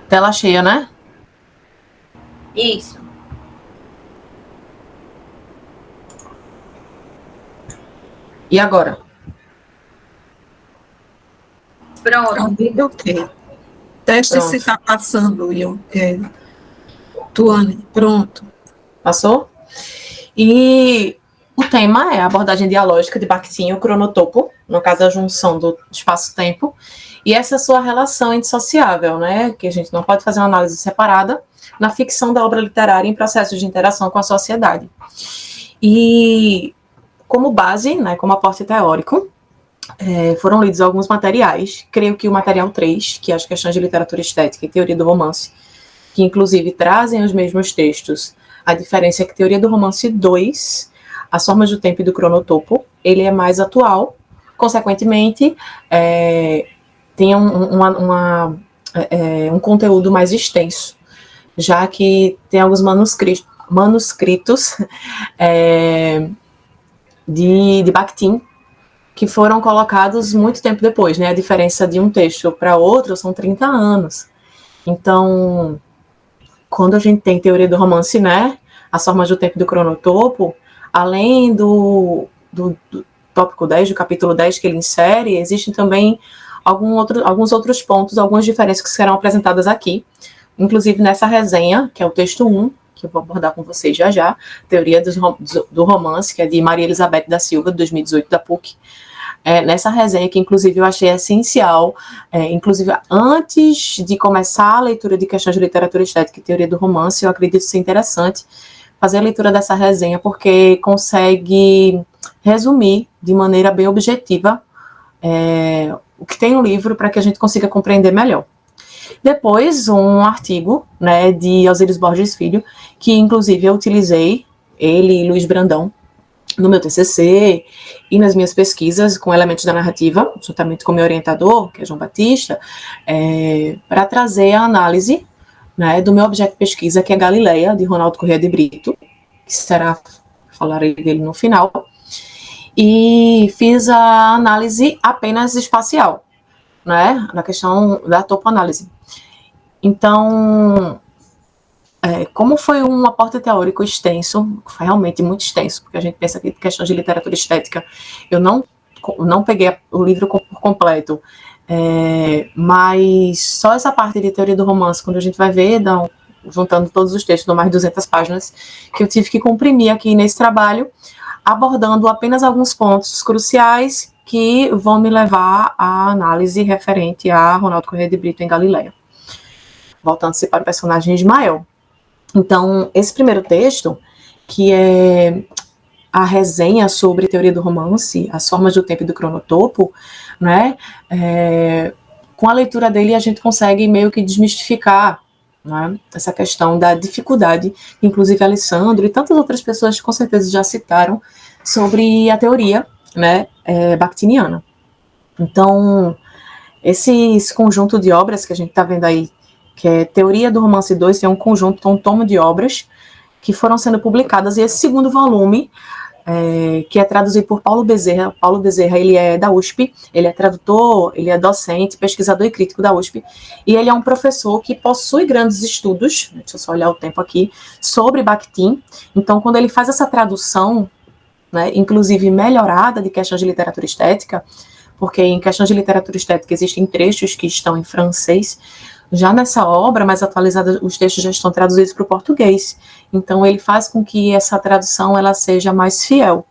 Tela cheia, né? Isso. E agora? Pronto. Ok. Teste Pronto. se está passando, Tuane. Pronto. Passou? E o tema é a abordagem dialógica de Bakhtin e o cronotopo, no caso a junção do espaço-tempo, e essa sua relação indissociável, né, que a gente não pode fazer uma análise separada, na ficção da obra literária em processos de interação com a sociedade. E como base, né, como aporte teórico, foram lidos alguns materiais, creio que o material 3, que é as questões de literatura estética e teoria do romance, que inclusive trazem os mesmos textos. A diferença é que Teoria do Romance 2, As Formas do Tempo e do Cronotopo, ele é mais atual, consequentemente, tem um conteúdo mais extenso, já que tem alguns manuscritos de Bakhtin, que foram colocados muito tempo depois, né? A diferença de um texto para outro são 30 anos. Então, quando a gente tem Teoria do Romance, né, As Formas do Tempo e do Cronotopo, além do tópico 10, do capítulo 10 que ele insere, existem também alguns outros pontos, algumas diferenças que serão apresentadas aqui, inclusive nessa resenha, que é o texto 1, que eu vou abordar com vocês já, Teoria do Romance, que é de Maria Elizabeth da Silva, de 2018, da PUC. nessa resenha, que inclusive eu achei essencial, inclusive antes de começar a leitura de questões de literatura estética e teoria do romance, eu acredito ser interessante fazer a leitura dessa resenha, porque consegue resumir de maneira bem objetiva o que tem no livro, para que a gente consiga compreender melhor. Depois, um artigo, né, de Alzires Borges Filho, que inclusive eu utilizei, ele e Luiz Brandão, no meu TCC e nas minhas pesquisas com elementos da narrativa, juntamente com o meu orientador, que é João Batista, para trazer a análise, né, do meu objeto de pesquisa, que é Galileia, de Ronaldo Corrêa de Brito, que falarei dele no final, e fiz a análise apenas espacial, né, na questão da topoanálise. Então, como foi um aporte teórico extenso, foi realmente muito extenso, porque a gente pensa que questões de literatura estética, eu não peguei o livro por completo, mas só essa parte de teoria do romance, quando a gente vai ver, juntando todos os textos, dão mais de 200 páginas, que eu tive que comprimir aqui nesse trabalho, abordando apenas alguns pontos cruciais que vão me levar à análise referente a Ronaldo Corrêa de Brito em Galileia. Voltando-se para o personagem Ismael. Então, esse primeiro texto, que é a resenha sobre teoria do romance, as formas do tempo e do cronotopo, né, com a leitura dele a gente consegue meio que desmistificar, né, essa questão da dificuldade, inclusive Alessandro e tantas outras pessoas com certeza já citaram, sobre a teoria, né, bakhtiniana. Então, esse conjunto de obras que a gente está vendo aí, que é Teoria do Romance 2, é um conjunto, um tomo de obras que foram sendo publicadas, e esse segundo volume, que é traduzido por Paulo Bezerra. Paulo Bezerra, ele é da USP, ele é tradutor, ele é docente, pesquisador e crítico da USP, e ele é um professor que possui grandes estudos, deixa eu só olhar o tempo aqui, sobre Bakhtin. Então, quando ele faz essa tradução, né, inclusive melhorada, de questões de literatura estética, porque em questões de literatura estética existem trechos que estão em francês, já nessa obra mais atualizada, os textos já estão traduzidos para o português. Então, ele faz com que essa tradução ela seja mais fiel,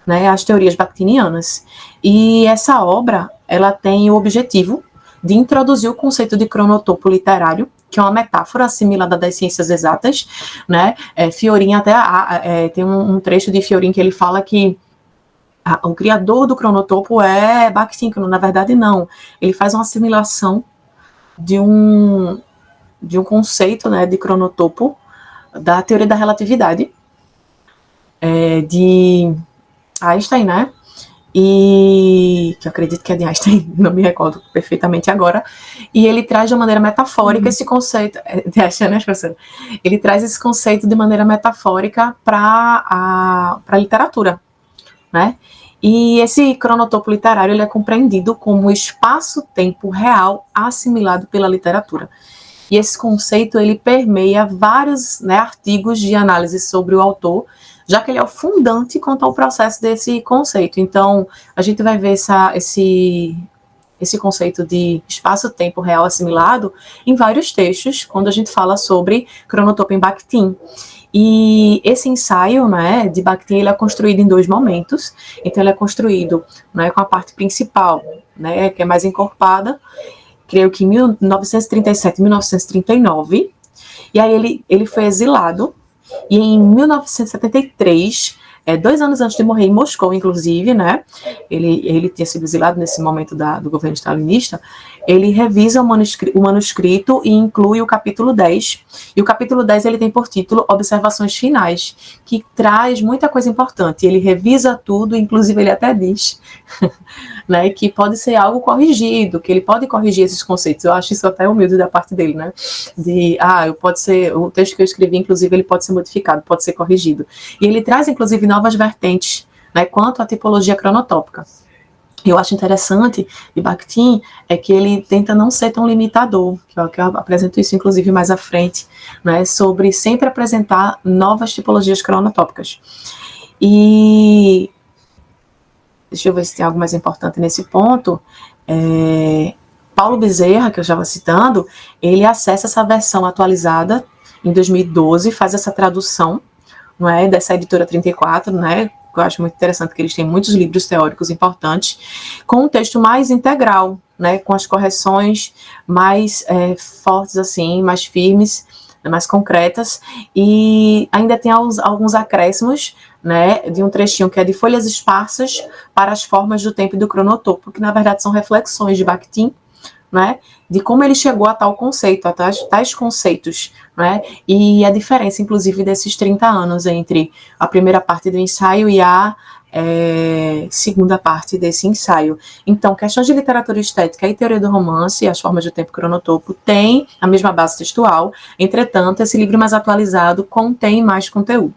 né, às teorias bakhtinianas. E essa obra, ela tem o objetivo de introduzir o conceito de cronotopo literário, que é uma metáfora assimilada das ciências exatas, né? Fiorin até tem um trecho de Fiorin que ele fala que o criador do cronotopo é Bakhtin, que na verdade não. Ele faz uma assimilação de um conceito, né, de cronotopo da teoria da relatividade de Einstein, né, e que eu acredito que é de Einstein, não me recordo perfeitamente agora, e ele traz de maneira metafórica esse conceito, de Einstein, né, professora? Ele traz esse conceito de maneira metafórica para a literatura, né? E esse cronotopo literário, ele é compreendido como espaço-tempo real assimilado pela literatura. E esse conceito, ele permeia vários, né, artigos de análise sobre o autor, já que ele é o fundante quanto ao processo desse conceito. Então, a gente vai ver esse conceito de espaço-tempo real assimilado em vários textos, quando a gente fala sobre cronotopo em Bakhtin. E esse ensaio, né, de Bakhtin, ele é construído em 2 momentos. Então, ele é construído, né, com a parte principal, né, que é mais encorpada, creio que em 1937 e 1939. E aí ele foi exilado, e em 1973, 2 anos antes de morrer em Moscou, inclusive, né, ele tinha sido exilado nesse momento do governo stalinista, ele revisa o manuscrito e inclui o capítulo 10, e o capítulo 10 ele tem por título Observações Finais, que traz muita coisa importante. Ele revisa tudo, inclusive ele até diz né, que pode ser algo corrigido, que ele pode corrigir esses conceitos. Eu acho isso até humilde da parte dele, né, pode ser, o texto que eu escrevi, inclusive, ele pode ser modificado, pode ser corrigido. E ele traz, inclusive, novas vertentes, né, quanto à tipologia cronotópica. Eu acho interessante de Bakhtin é que ele tenta não ser tão limitador, que eu apresento isso, inclusive, mais à frente, né, sobre sempre apresentar novas tipologias cronotópicas. E deixa eu ver se tem algo mais importante nesse ponto. Paulo Bezerra, que eu já estava citando, ele acessa essa versão atualizada em 2012, faz essa tradução, não é, dessa editora 34, né, que eu acho muito interessante, que eles têm muitos livros teóricos importantes, com um texto mais integral, né, com as correções mais fortes, assim, mais firmes, mais concretas, e ainda tem alguns acréscimos, né, de um trechinho que é de folhas esparsas para as formas do tempo e do cronotopo, que na verdade são reflexões de Bakhtin, né, de como ele chegou a tal conceito, a tais conceitos, né, e a diferença, inclusive, desses 30 anos entre a primeira parte do ensaio e a segunda parte desse ensaio. Então, questões de literatura estética e teoria do romance, as formas do tempo e cronotopo, tem a mesma base textual, entretanto, esse livro mais atualizado contém mais conteúdo.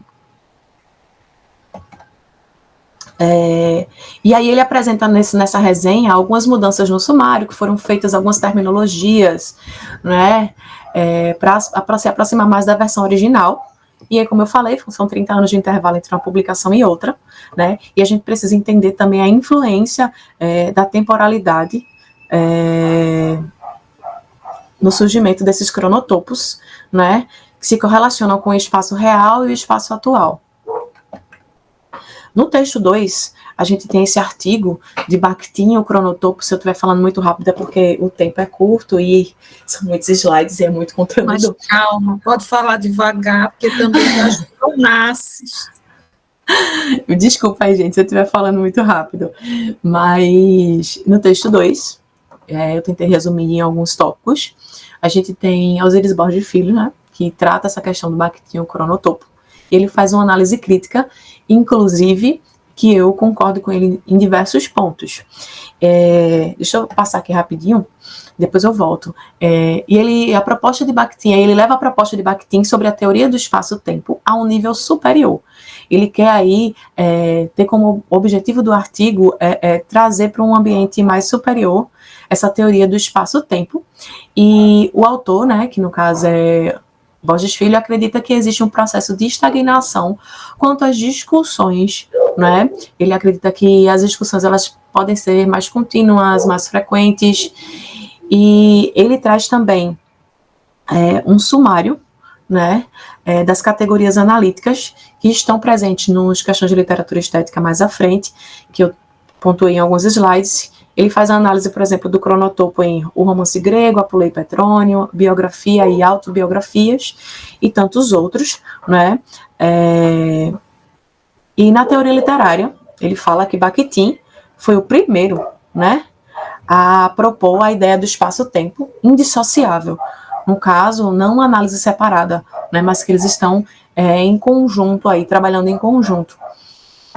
E aí ele apresenta nessa resenha algumas mudanças no sumário, que foram feitas algumas terminologias, né, para se aproximar mais da versão original. E aí, como eu falei, são 30 anos de intervalo entre uma publicação e outra, né, e a gente precisa entender também a influência da temporalidade no surgimento desses cronotopos, né, que se correlacionam com o espaço real e o espaço atual. No texto 2, a gente tem esse artigo de Bakhtin, o cronotopo. Se eu estiver falando muito rápido é porque o tempo é curto e são muitos slides e é muito conteúdo. Mas calma, pode falar devagar, porque também nós não nasces. Desculpa aí, gente, se eu estiver falando muito rápido. Mas no texto 2, eu tentei resumir em alguns tópicos. A gente tem Alcides Borges Filho, né, que trata essa questão do Bakhtin, o cronotopo. Ele faz uma análise crítica, inclusive, que eu concordo com ele em diversos pontos. Deixa eu passar aqui rapidinho, depois eu volto. A proposta de Bakhtin, ele leva a proposta de Bakhtin sobre a teoria do espaço-tempo a um nível superior. Ele quer aí ter como objetivo do artigo trazer para um ambiente mais superior essa teoria do espaço-tempo. E o autor, né, que no caso é Borges Filho, acredita que existe um processo de estagnação quanto às discussões, né? Ele acredita que as discussões elas podem ser mais contínuas, mais frequentes, e ele traz também um sumário, né, das categorias analíticas que estão presentes nos questões de literatura estética mais à frente, que eu pontuei em alguns slides. Ele faz a análise, por exemplo, do cronotopo em O Romance Grego, Apulei e Petrônio, Biografia e Autobiografias, e tantos outros, né? E na teoria literária, ele fala que Bakhtin foi o primeiro, né, a propor a ideia do espaço-tempo indissociável. No caso, não uma análise separada, né, mas que eles estão em conjunto aí, trabalhando em conjunto.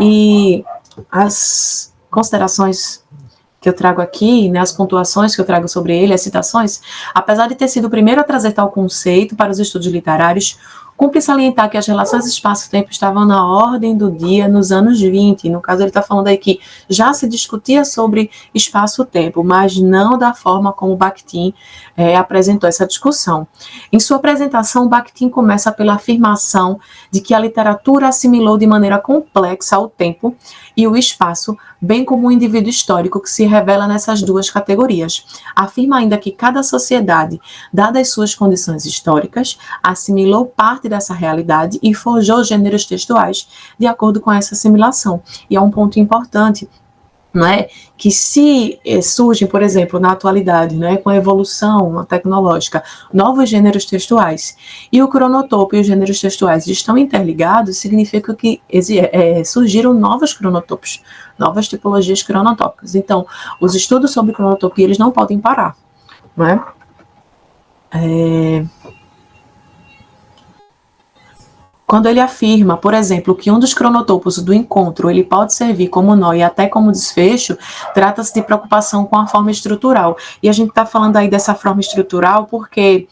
E as considerações que eu trago aqui, né, as pontuações que eu trago sobre ele, as citações, apesar de ter sido o primeiro a trazer tal conceito para os estudos literários, cumpre salientar que as relações espaço-tempo estavam na ordem do dia nos anos 20. No caso, ele está falando aí que já se discutia sobre espaço-tempo, mas não da forma como Bakhtin apresentou essa discussão. Em sua apresentação, Bakhtin começa pela afirmação de que a literatura assimilou de maneira complexa o tempo e o espaço, bem como o indivíduo histórico que se revela nessas duas categorias. Afirma ainda que cada sociedade, dadas suas condições históricas, assimilou parte dessa realidade e forjou gêneros textuais de acordo com essa assimilação. E é um ponto importante, não é? Que se surgem, por exemplo, na atualidade, né, com a evolução tecnológica, novos gêneros textuais, e o cronotopo e os gêneros textuais estão interligados, significa que surgiram novos cronotopos, novas tipologias cronotópicas. Então, os estudos sobre cronotopia, eles não podem parar, não é? Quando ele afirma, por exemplo, que um dos cronotopos do encontro ele pode servir como nó e até como desfecho, trata-se de preocupação com a forma estrutural. E a gente está falando aí dessa forma estrutural porque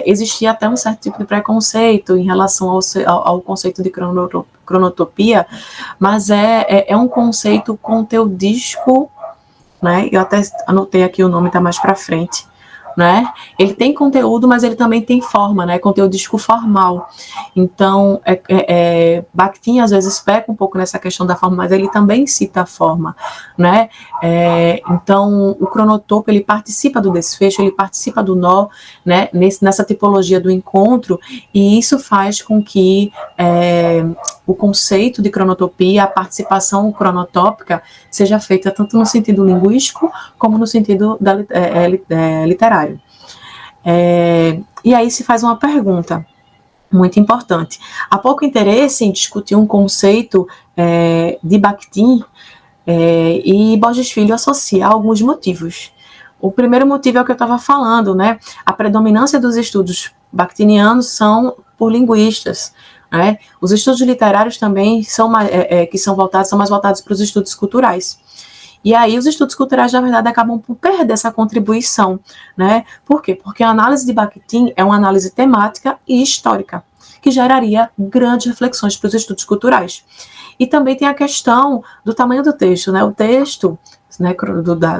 existia até um certo tipo de preconceito em relação ao conceito de cronotopia, mas é um conceito conteudístico, né? Eu até anotei aqui o nome, está mais para frente, né? Ele tem conteúdo, mas ele também tem forma, né? Conteúdo discoformal. Então, Bakhtin às vezes peca um pouco nessa questão da forma, mas ele também cita a forma, né? Então, o cronotopo, ele participa do desfecho, ele participa do nó, né? Nessa tipologia do encontro, e isso faz com que o conceito de cronotopia, a participação cronotópica, seja feita tanto no sentido linguístico como no sentido literário. E aí se faz uma pergunta muito importante. Há pouco interesse em discutir um conceito de Bakhtin, e Borges Filho associa alguns motivos. O primeiro motivo é o que eu estava falando, né? A predominância dos estudos bakhtinianos são por linguistas, né? Os estudos literários também são mais voltados para os estudos culturais. E aí os estudos culturais, na verdade, acabam por perder essa contribuição, né? Por quê? Porque a análise de Bakhtin é uma análise temática e histórica, que geraria grandes reflexões para os estudos culturais. E também tem a questão do tamanho do texto, né? O texto, né,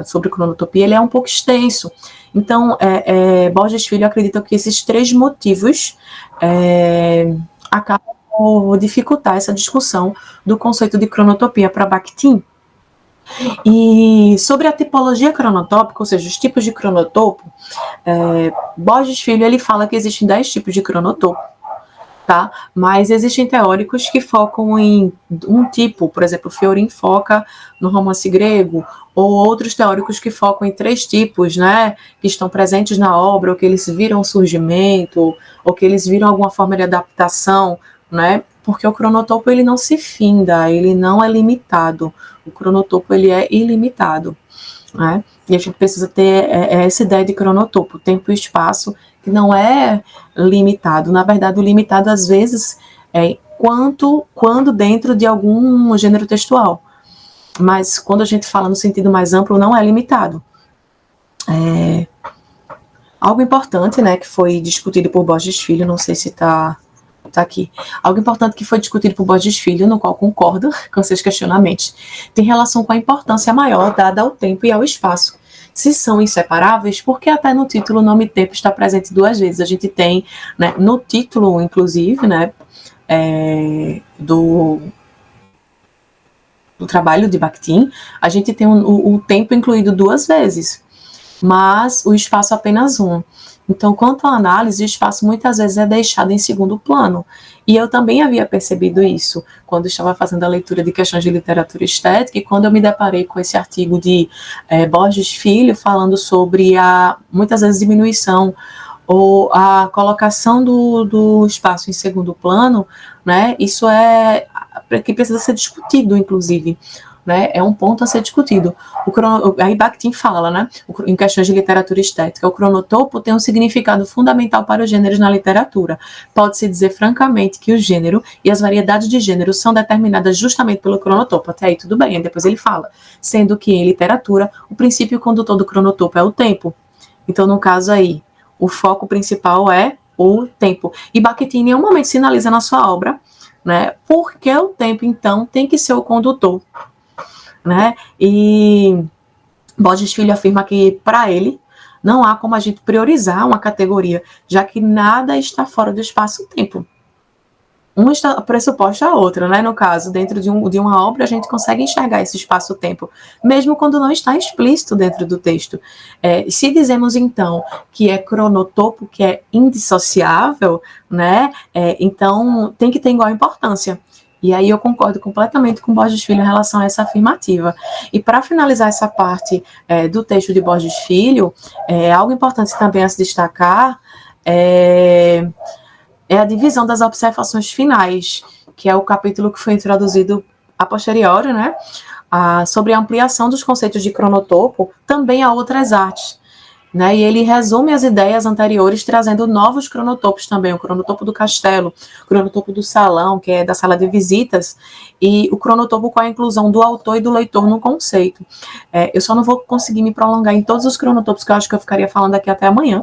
sobre cronotopia, ele é um pouco extenso. Então, Borges Filho acredita que esses três motivos acabam por dificultar essa discussão do conceito de cronotopia para Bakhtin. E sobre a tipologia cronotópica, ou seja, os tipos de cronotopo, Borges Filho ele fala que existem 10 tipos de cronotopo, tá? Mas existem teóricos que focam em um tipo, por exemplo, Fiorin foca no romance grego, ou outros teóricos que focam em 3 tipos, né, que estão presentes na obra, ou que eles viram surgimento, ou que eles viram alguma forma de adaptação, né? Porque o cronotopo ele não se finda, ele não é limitado. O cronotopo ele é ilimitado, né? E a gente precisa ter essa ideia de cronotopo, tempo e espaço, que não é limitado. Na verdade, o limitado às vezes quando dentro de algum gênero textual. Mas quando a gente fala no sentido mais amplo, não é limitado. Algo importante, né, que foi discutido por Borges Filho, não sei se está aqui. Algo importante que foi discutido por Borges Filho, no qual concordo com seus questionamentos, tem relação com a importância maior dada ao tempo e ao espaço. Se são inseparáveis, porque até no título o nome tempo está presente 2 vezes. A gente tem, né, no título, inclusive, né, do trabalho de Bakhtin, a gente tem o tempo incluído 2 vezes, mas o espaço apenas 1. Então, quanto à análise, o espaço muitas vezes é deixado em segundo plano. E eu também havia percebido isso quando estava fazendo a leitura de questões de literatura estética, e quando eu me deparei com esse artigo de Borges Filho falando sobre muitas vezes, diminuição ou a colocação do espaço em segundo plano, né? Isso que precisa ser discutido, inclusive. Né, é um ponto a ser discutido. Aí Bakhtin fala, né, em questões de literatura estética, o cronotopo tem um significado fundamental para os gêneros na literatura. Pode-se dizer francamente que o gênero e as variedades de gênero são determinadas justamente pelo cronotopo. Até aí tudo bem, aí depois ele fala, sendo que em literatura o princípio condutor do cronotopo é o tempo. Então, no caso aí, o foco principal é o tempo. E Bakhtin em nenhum momento sinaliza na sua obra, né, porque o tempo, então, tem que ser o condutor. Né? E Borges Filho afirma que, para ele, não há como a gente priorizar uma categoria, já que nada está fora do espaço-tempo. Um está pressuposto a outra, né? No caso, dentro de uma obra, a gente consegue enxergar esse espaço-tempo, mesmo quando não está explícito dentro do texto. Se dizemos, então, que é cronotopo, que é indissociável, né? Então tem que ter igual importância. E aí eu concordo completamente com Borges Filho em relação a essa afirmativa. E para finalizar essa parte do texto de Borges Filho, algo importante também a se destacar é a divisão das observações finais, que é o capítulo que foi introduzido a posteriori, né, sobre a ampliação dos conceitos de cronotopo também a outras artes. Né, e ele resume as ideias anteriores, trazendo novos cronotopos também, o cronotopo do castelo, o cronotopo do salão, que é da sala de visitas, e o cronotopo com a inclusão do autor e do leitor no conceito. Eu só não vou conseguir me prolongar em todos os cronotopos, que eu acho que eu ficaria falando aqui até amanhã,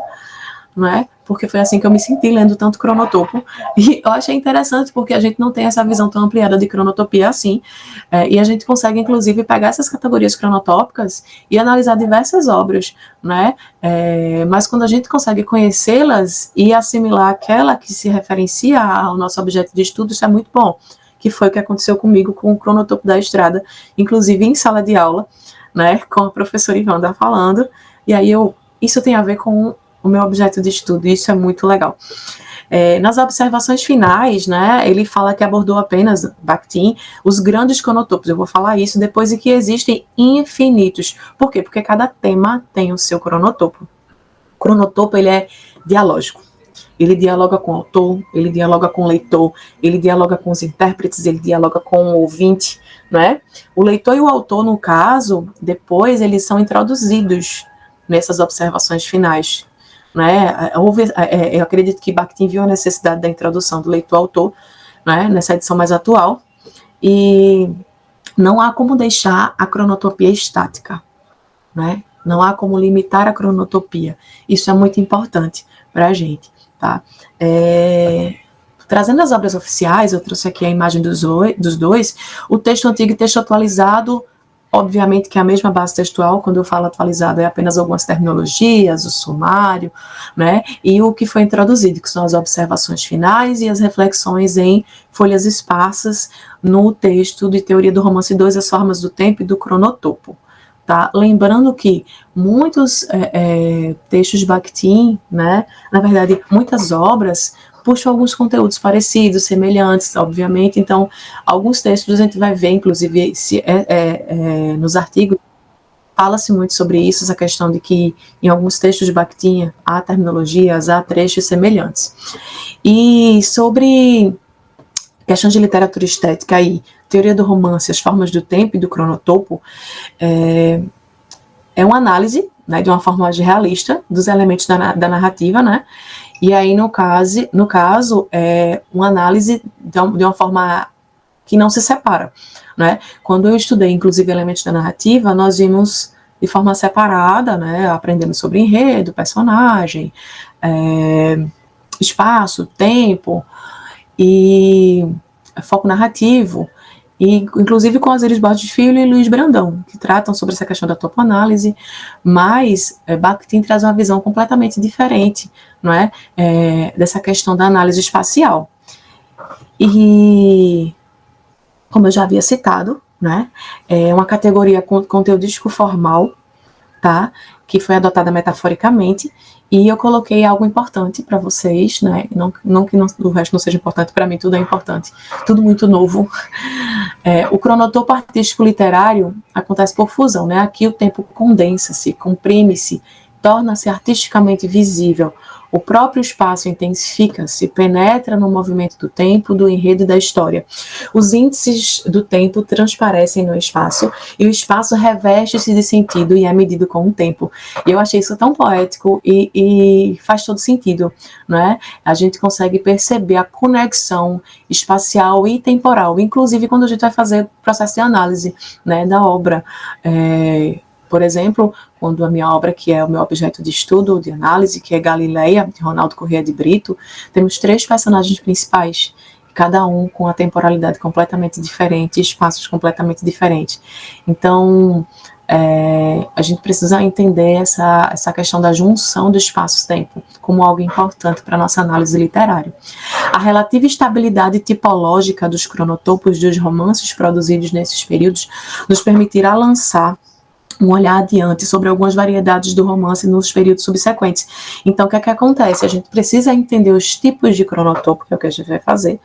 né, porque foi assim que eu me senti lendo tanto Cronotopo, e eu achei interessante porque a gente não tem essa visão tão ampliada de cronotopia assim, e a gente consegue, inclusive, pegar essas categorias cronotópicas e analisar diversas obras, né? Mas quando a gente consegue conhecê-las e assimilar aquela que se referencia ao nosso objeto de estudo, isso é muito bom, que foi o que aconteceu comigo com o Cronotopo da Estrada, inclusive em sala de aula, né, com a professora Ivanda falando, e aí isso tem a ver com o meu objeto de estudo, e isso é muito legal. Nas observações finais, né, ele fala que abordou apenas, Bakhtin, os grandes cronotopos. Eu vou falar isso depois de que existem infinitos. Por quê? Porque cada tema tem o seu cronotopo. O cronotopo, ele é dialógico. Ele dialoga com o autor, ele dialoga com o leitor, ele dialoga com os intérpretes, ele dialoga com o ouvinte, né? O leitor e o autor, no caso, depois eles são introduzidos nessas observações finais, né? Eu acredito que Bakhtin viu a necessidade da introdução do leitor-autor, né, nessa edição mais atual, e não há como deixar a cronotopia estática, né? Não há como limitar a cronotopia. Isso é muito importante para a gente, tá? Trazendo as obras oficiais, eu trouxe aqui a imagem dos dois, o texto antigo e texto atualizado, obviamente que é a mesma base textual. Quando eu falo atualizado, é apenas algumas terminologias, o sumário, né, e o que foi introduzido, que são as observações finais e as reflexões em folhas esparsas no texto de Teoria do Romance 2, As Formas do Tempo e do Cronotopo. Tá? Lembrando que muitos textos de Bakhtin, né, na verdade, muitas obras puxam alguns conteúdos parecidos, semelhantes, obviamente. Então, alguns textos a gente vai ver, inclusive, nos artigos, fala-se muito sobre isso, essa questão de que em alguns textos de Bakhtin há terminologias, há trechos semelhantes. E sobre questão de literatura estética aí, Teoria do Romance, As Formas do Tempo e do Cronotopo, é uma análise, né, de uma forma mais realista dos elementos da narrativa, né? E aí, no caso, é uma análise de uma forma que não se separa, né? Quando eu estudei, inclusive, elementos da narrativa, nós vimos de forma separada, né? Aprendendo sobre enredo, personagem, espaço, tempo e foco narrativo, e inclusive com Osíris Borges Filho e Luiz Brandão, que tratam sobre essa questão da topoanálise, mas Bakhtin traz uma visão completamente diferente, não é? Dessa questão da análise espacial. E, como eu já havia citado, né, é uma categoria conteudístico formal, tá, que foi adotada metaforicamente, e eu coloquei algo importante para vocês, né, não que o resto não seja importante, para mim tudo é importante, tudo muito novo. O cronotopo artístico literário acontece por fusão, né, aqui o tempo condensa-se, comprime-se, torna-se artisticamente visível. O próprio espaço intensifica-se, penetra no movimento do tempo, do enredo e da história. Os índices do tempo transparecem no espaço e o espaço reveste-se de sentido e é medido com o tempo. E eu achei isso tão poético e faz todo sentido, não é? A gente consegue perceber a conexão espacial e temporal, inclusive quando a gente vai fazer o processo de análise, né, da obra. Por exemplo, quando a minha obra, que é o meu objeto de estudo, de análise, que é Galileia, de Ronaldo Corrêa de Brito, temos 3 personagens principais, cada um com a temporalidade completamente diferente, espaços completamente diferentes. Então, a gente precisa entender essa questão da junção do espaço-tempo como algo importante para a nossa análise literária. A relativa estabilidade tipológica dos cronotopos dos romances produzidos nesses períodos nos permitirá lançar um olhar adiante sobre algumas variedades do romance nos períodos subsequentes. Então, o que é que acontece? A gente precisa entender os tipos de cronotopo, que é o que a gente vai fazer,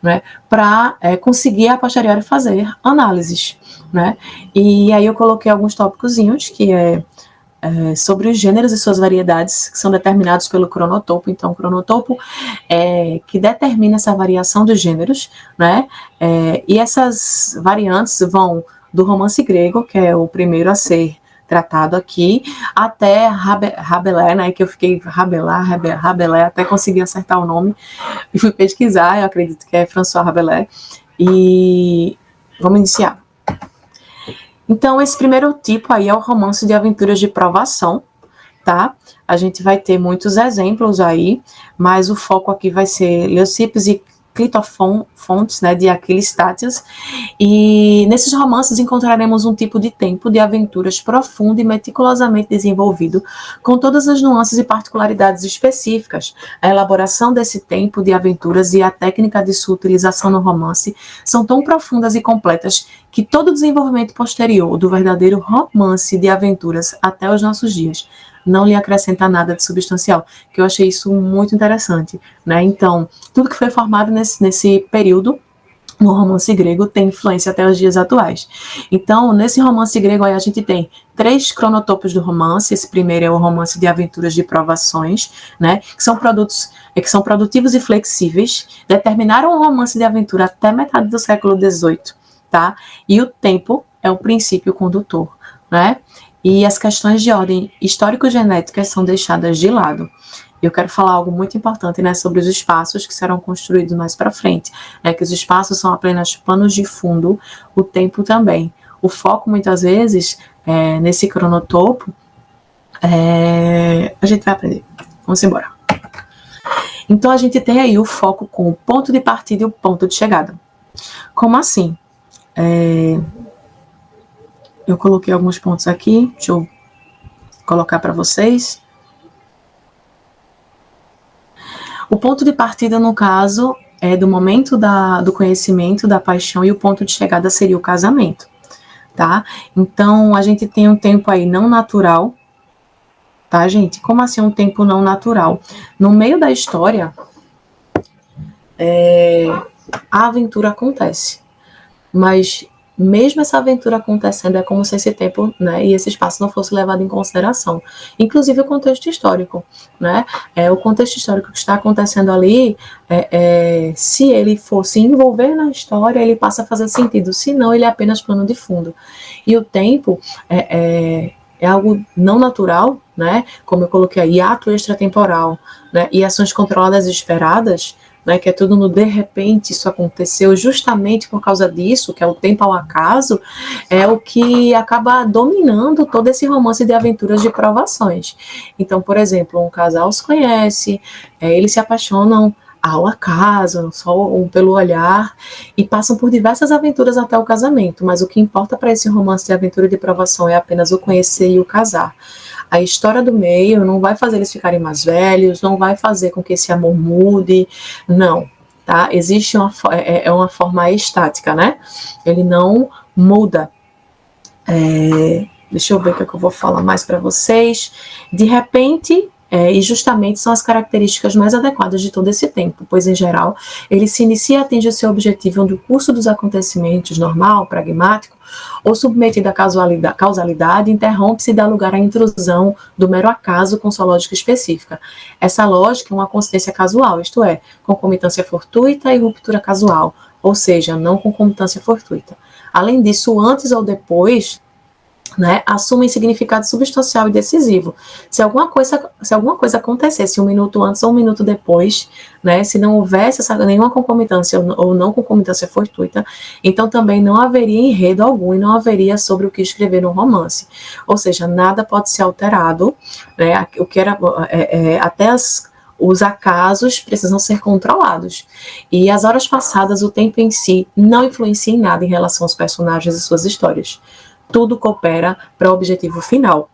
né, para conseguir, a posteriori, fazer análises, né? E aí eu coloquei alguns tópicozinhos, que sobre os gêneros e suas variedades, que são determinados pelo cronotopo. Então, o cronotopo que determina essa variação dos gêneros, né? E essas variantes vão do romance grego, que é o primeiro a ser tratado aqui, até Rabelais, né, que eu fiquei Rabelais, até consegui acertar o nome, e fui pesquisar, eu acredito que é François Rabelais, e vamos iniciar. Então, esse primeiro tipo aí é o romance de aventuras de provação, tá? A gente vai ter muitos exemplos aí, mas o foco aqui vai ser Leucippus e Clitofontes, né, de Aquiles Tátios, e nesses romances encontraremos um tipo de tempo de aventuras profundo e meticulosamente desenvolvido, com todas as nuances e particularidades específicas. A elaboração desse tempo de aventuras e a técnica de sua utilização no romance são tão profundas e completas que todo o desenvolvimento posterior do verdadeiro romance de aventuras até os nossos dias não lhe acrescenta nada de substancial, que eu achei isso muito interessante, né? Então, tudo que foi formado nesse período no romance grego tem influência até os dias atuais. Então, nesse romance grego aí a gente tem 3 cronotopos do romance. Esse primeiro é o romance de aventuras de provações, né? Que são produtivos e flexíveis, determinaram o romance de aventura até metade do século XVIII, tá? E o tempo é o princípio condutor, né? E as questões de ordem histórico-genéticas são deixadas de lado. Eu quero falar algo muito importante, né, sobre os espaços que serão construídos mais para frente, né, que os espaços são apenas planos de fundo, o tempo também. O foco, muitas vezes, nesse cronotopo, a gente vai aprender. Vamos embora. Então, a gente tem aí o foco com o ponto de partida e o ponto de chegada. Como assim? Eu coloquei alguns pontos aqui, deixa eu colocar para vocês. O ponto de partida, no caso, é do momento do conhecimento, da paixão, e o ponto de chegada seria o casamento, tá? Então, a gente tem um tempo aí não natural, tá, gente? Como assim um tempo não natural? No meio da história, a aventura acontece, mas mesmo essa aventura acontecendo, é como se esse tempo, né, e esse espaço não fosse levado em consideração. Inclusive o contexto histórico, né? O contexto histórico que está acontecendo ali, se ele for se envolver na história, ele passa a fazer sentido, senão ele é apenas plano de fundo. E o tempo é algo não natural, né? Como eu coloquei aí, ato extratemporal, né? E ações controladas e esperadas, né, que é tudo no de repente. Isso aconteceu justamente por causa disso, que é o tempo ao acaso, é o que acaba dominando todo esse romance de aventuras de provações. Então, por exemplo, um casal se conhece, eles se apaixonam ao acaso, só pelo olhar, e passam por diversas aventuras até o casamento, mas o que importa para esse romance de aventura e de provação é apenas o conhecer e o casar. A história do meio não vai fazer eles ficarem mais velhos, não vai fazer com que esse amor mude, não, tá? Existe uma forma estática, né? Ele não muda. Deixa eu ver o que eu vou falar mais para vocês. De repente, e justamente são as características mais adequadas de todo esse tempo, pois, em geral, ele se inicia e atinge o seu objetivo onde o curso dos acontecimentos normal, pragmático, ou submetido à causalidade, interrompe-se e dá lugar à intrusão do mero acaso com sua lógica específica. Essa lógica é uma consistência casual, isto é, concomitância fortuita e ruptura casual, ou seja, não concomitância fortuita. Além disso, antes ou depois, né, assumem significado substancial e decisivo. Se alguma coisa acontecesse 1 minuto antes ou 1 minuto depois, né, se não houvesse nenhuma concomitância ou não concomitância fortuita, então também não haveria enredo algum e não haveria sobre o que escrever no romance. Ou seja, nada pode ser alterado, né, o que era até os acasos precisam ser controlados. E as horas passadas, o tempo em si, não influencia em nada em relação aos personagens e suas histórias. Tudo coopera para o objetivo final.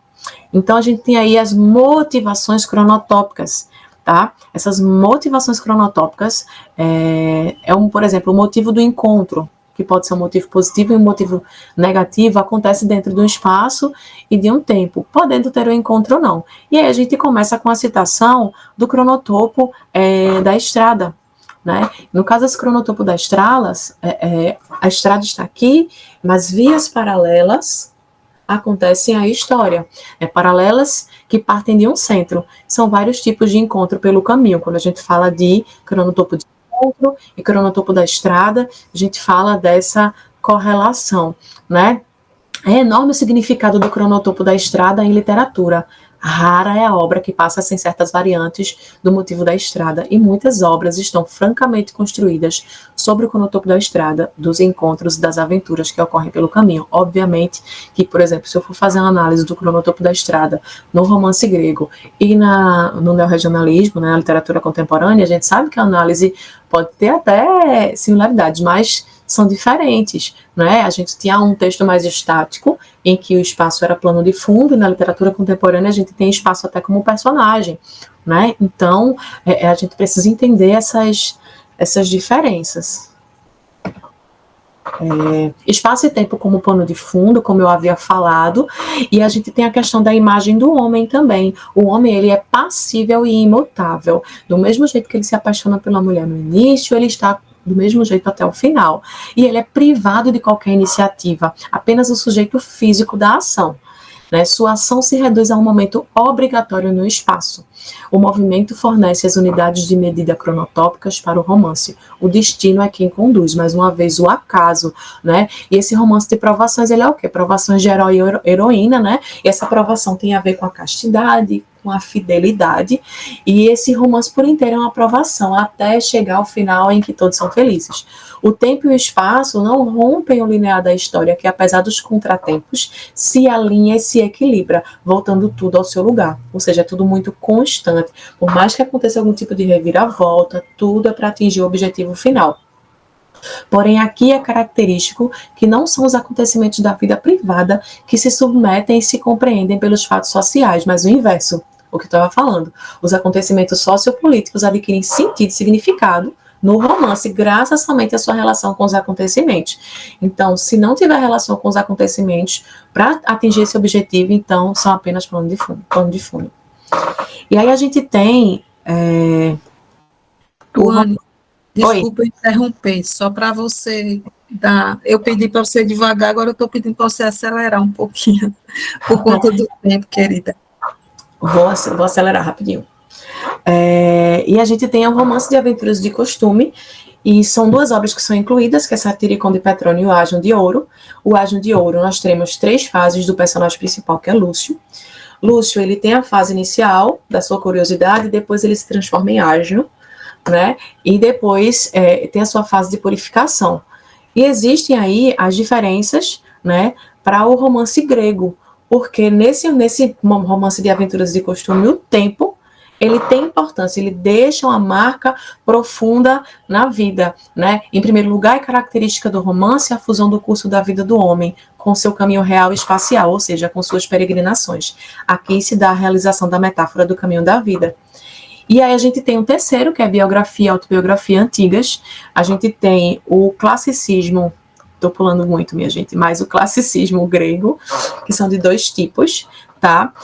Então, a gente tem aí as motivações cronotópicas, tá? Essas motivações cronotópicas por exemplo, o motivo do encontro, que pode ser um motivo positivo e um motivo negativo, acontece dentro de um espaço e de um tempo, podendo ter um encontro ou não. E aí a gente começa com a citação do cronotopo da estrada, né? No caso desse cronotopo das estradas, a estrada está aqui, mas vias paralelas acontecem a história. Paralelas que partem de um centro. São vários tipos de encontro pelo caminho. Quando a gente fala de cronotopo de encontro e cronotopo da estrada, a gente fala dessa correlação, né? É enorme o significado do cronotopo da estrada em literatura. Rara é a obra que passa sem certas variantes do motivo da estrada, e muitas obras estão francamente construídas sobre o cronotopo da estrada, dos encontros e das aventuras que ocorrem pelo caminho. Obviamente que, por exemplo, se eu for fazer uma análise do cronotopo da estrada no romance grego e no neorregionalismo, né, na literatura contemporânea, a gente sabe que a análise pode ter até similaridades, mas são diferentes, né? A gente tinha um texto mais estático, em que o espaço era plano de fundo, e na literatura contemporânea a gente tem espaço até como personagem, né? Então, a gente precisa entender essas diferenças. Espaço e tempo como pano de fundo, como eu havia falado, e a gente tem a questão da imagem do homem também. O homem, ele é passível e imutável. Do mesmo jeito que ele se apaixona pela mulher no início, ele está do mesmo jeito até o final. E ele é privado de qualquer iniciativa, apenas o sujeito físico da ação. Né? Sua ação se reduz a um momento obrigatório no espaço. O movimento fornece as unidades de medida cronotópicas para o romance. O destino é quem conduz, mais uma vez o acaso, né? E esse romance de provações, ele é o quê? Provações de herói e heroína, né? E essa provação tem a ver com a castidade, com a fidelidade, e esse romance por inteiro é uma provação, até chegar ao final em que todos são felizes. O tempo e o espaço não rompem o linear da história, que apesar dos contratempos, se alinha e se equilibra, voltando tudo ao seu lugar. Ou seja, é tudo muito constante. Por mais que aconteça algum tipo de reviravolta, tudo é para atingir o objetivo final. Porém, aqui é característico que não são os acontecimentos da vida privada que se submetem e se compreendem pelos fatos sociais, mas o inverso, o que eu estava falando. Os acontecimentos sociopolíticos adquirem sentido e significado no romance, graças somente à sua relação com os acontecimentos. Então, se não tiver relação com os acontecimentos, para atingir esse objetivo, então, são apenas plano de fundo. E aí a gente tem... Tuane, desculpa interromper, só para você dar... Eu pedi para você devagar, agora eu estou pedindo para você acelerar um pouquinho, por conta do tempo, querida. Vou acelerar rapidinho. E a gente tem o romance de aventuras de costume, e são duas obras que são incluídas, que é Satiricon de Petrônio e o Asno de Ouro. O Asno de Ouro, nós temos 3 fases do personagem principal, que é Lúcio. Lúcio, ele tem a fase inicial da sua curiosidade, depois ele se transforma em asno, né? E depois tem a sua fase de purificação. E existem aí as diferenças, né, para o romance grego, porque nesse romance de aventuras de costume, o tempo, ele tem importância, ele deixa uma marca profunda na vida, né? Em primeiro lugar, é característica do romance a fusão do curso da vida do homem com seu caminho real e espacial, ou seja, com suas peregrinações. Aqui se dá a realização da metáfora do caminho da vida. E aí a gente tem o terceiro, que é biografia e autobiografia antigas. A gente tem o classicismo, estou pulando muito, minha gente, mas o classicismo grego, que são de 2 tipos, tá?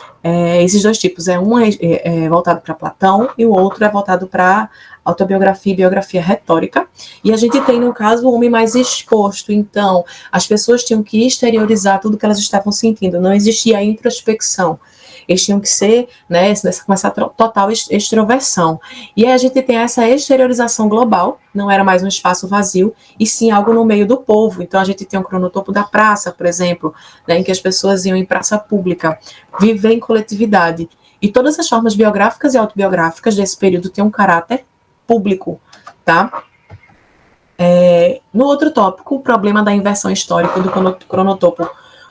Esses 2 tipos, um é voltado para Platão e o outro é voltado para autobiografia e biografia retórica. E a gente tem, no caso, o homem mais exposto. Então, as pessoas tinham que exteriorizar tudo que elas estavam sentindo, não existia introspecção. Eles tinham que ser, né, com essa total extroversão. E aí a gente tem essa exteriorização global, não era mais um espaço vazio, e sim algo no meio do povo. Então a gente tem um cronotopo da praça, por exemplo, né, em que as pessoas iam em praça pública, viver em coletividade. E todas as formas biográficas e autobiográficas desse período têm um caráter público, tá? No outro tópico, o problema da inversão histórica do cronotopo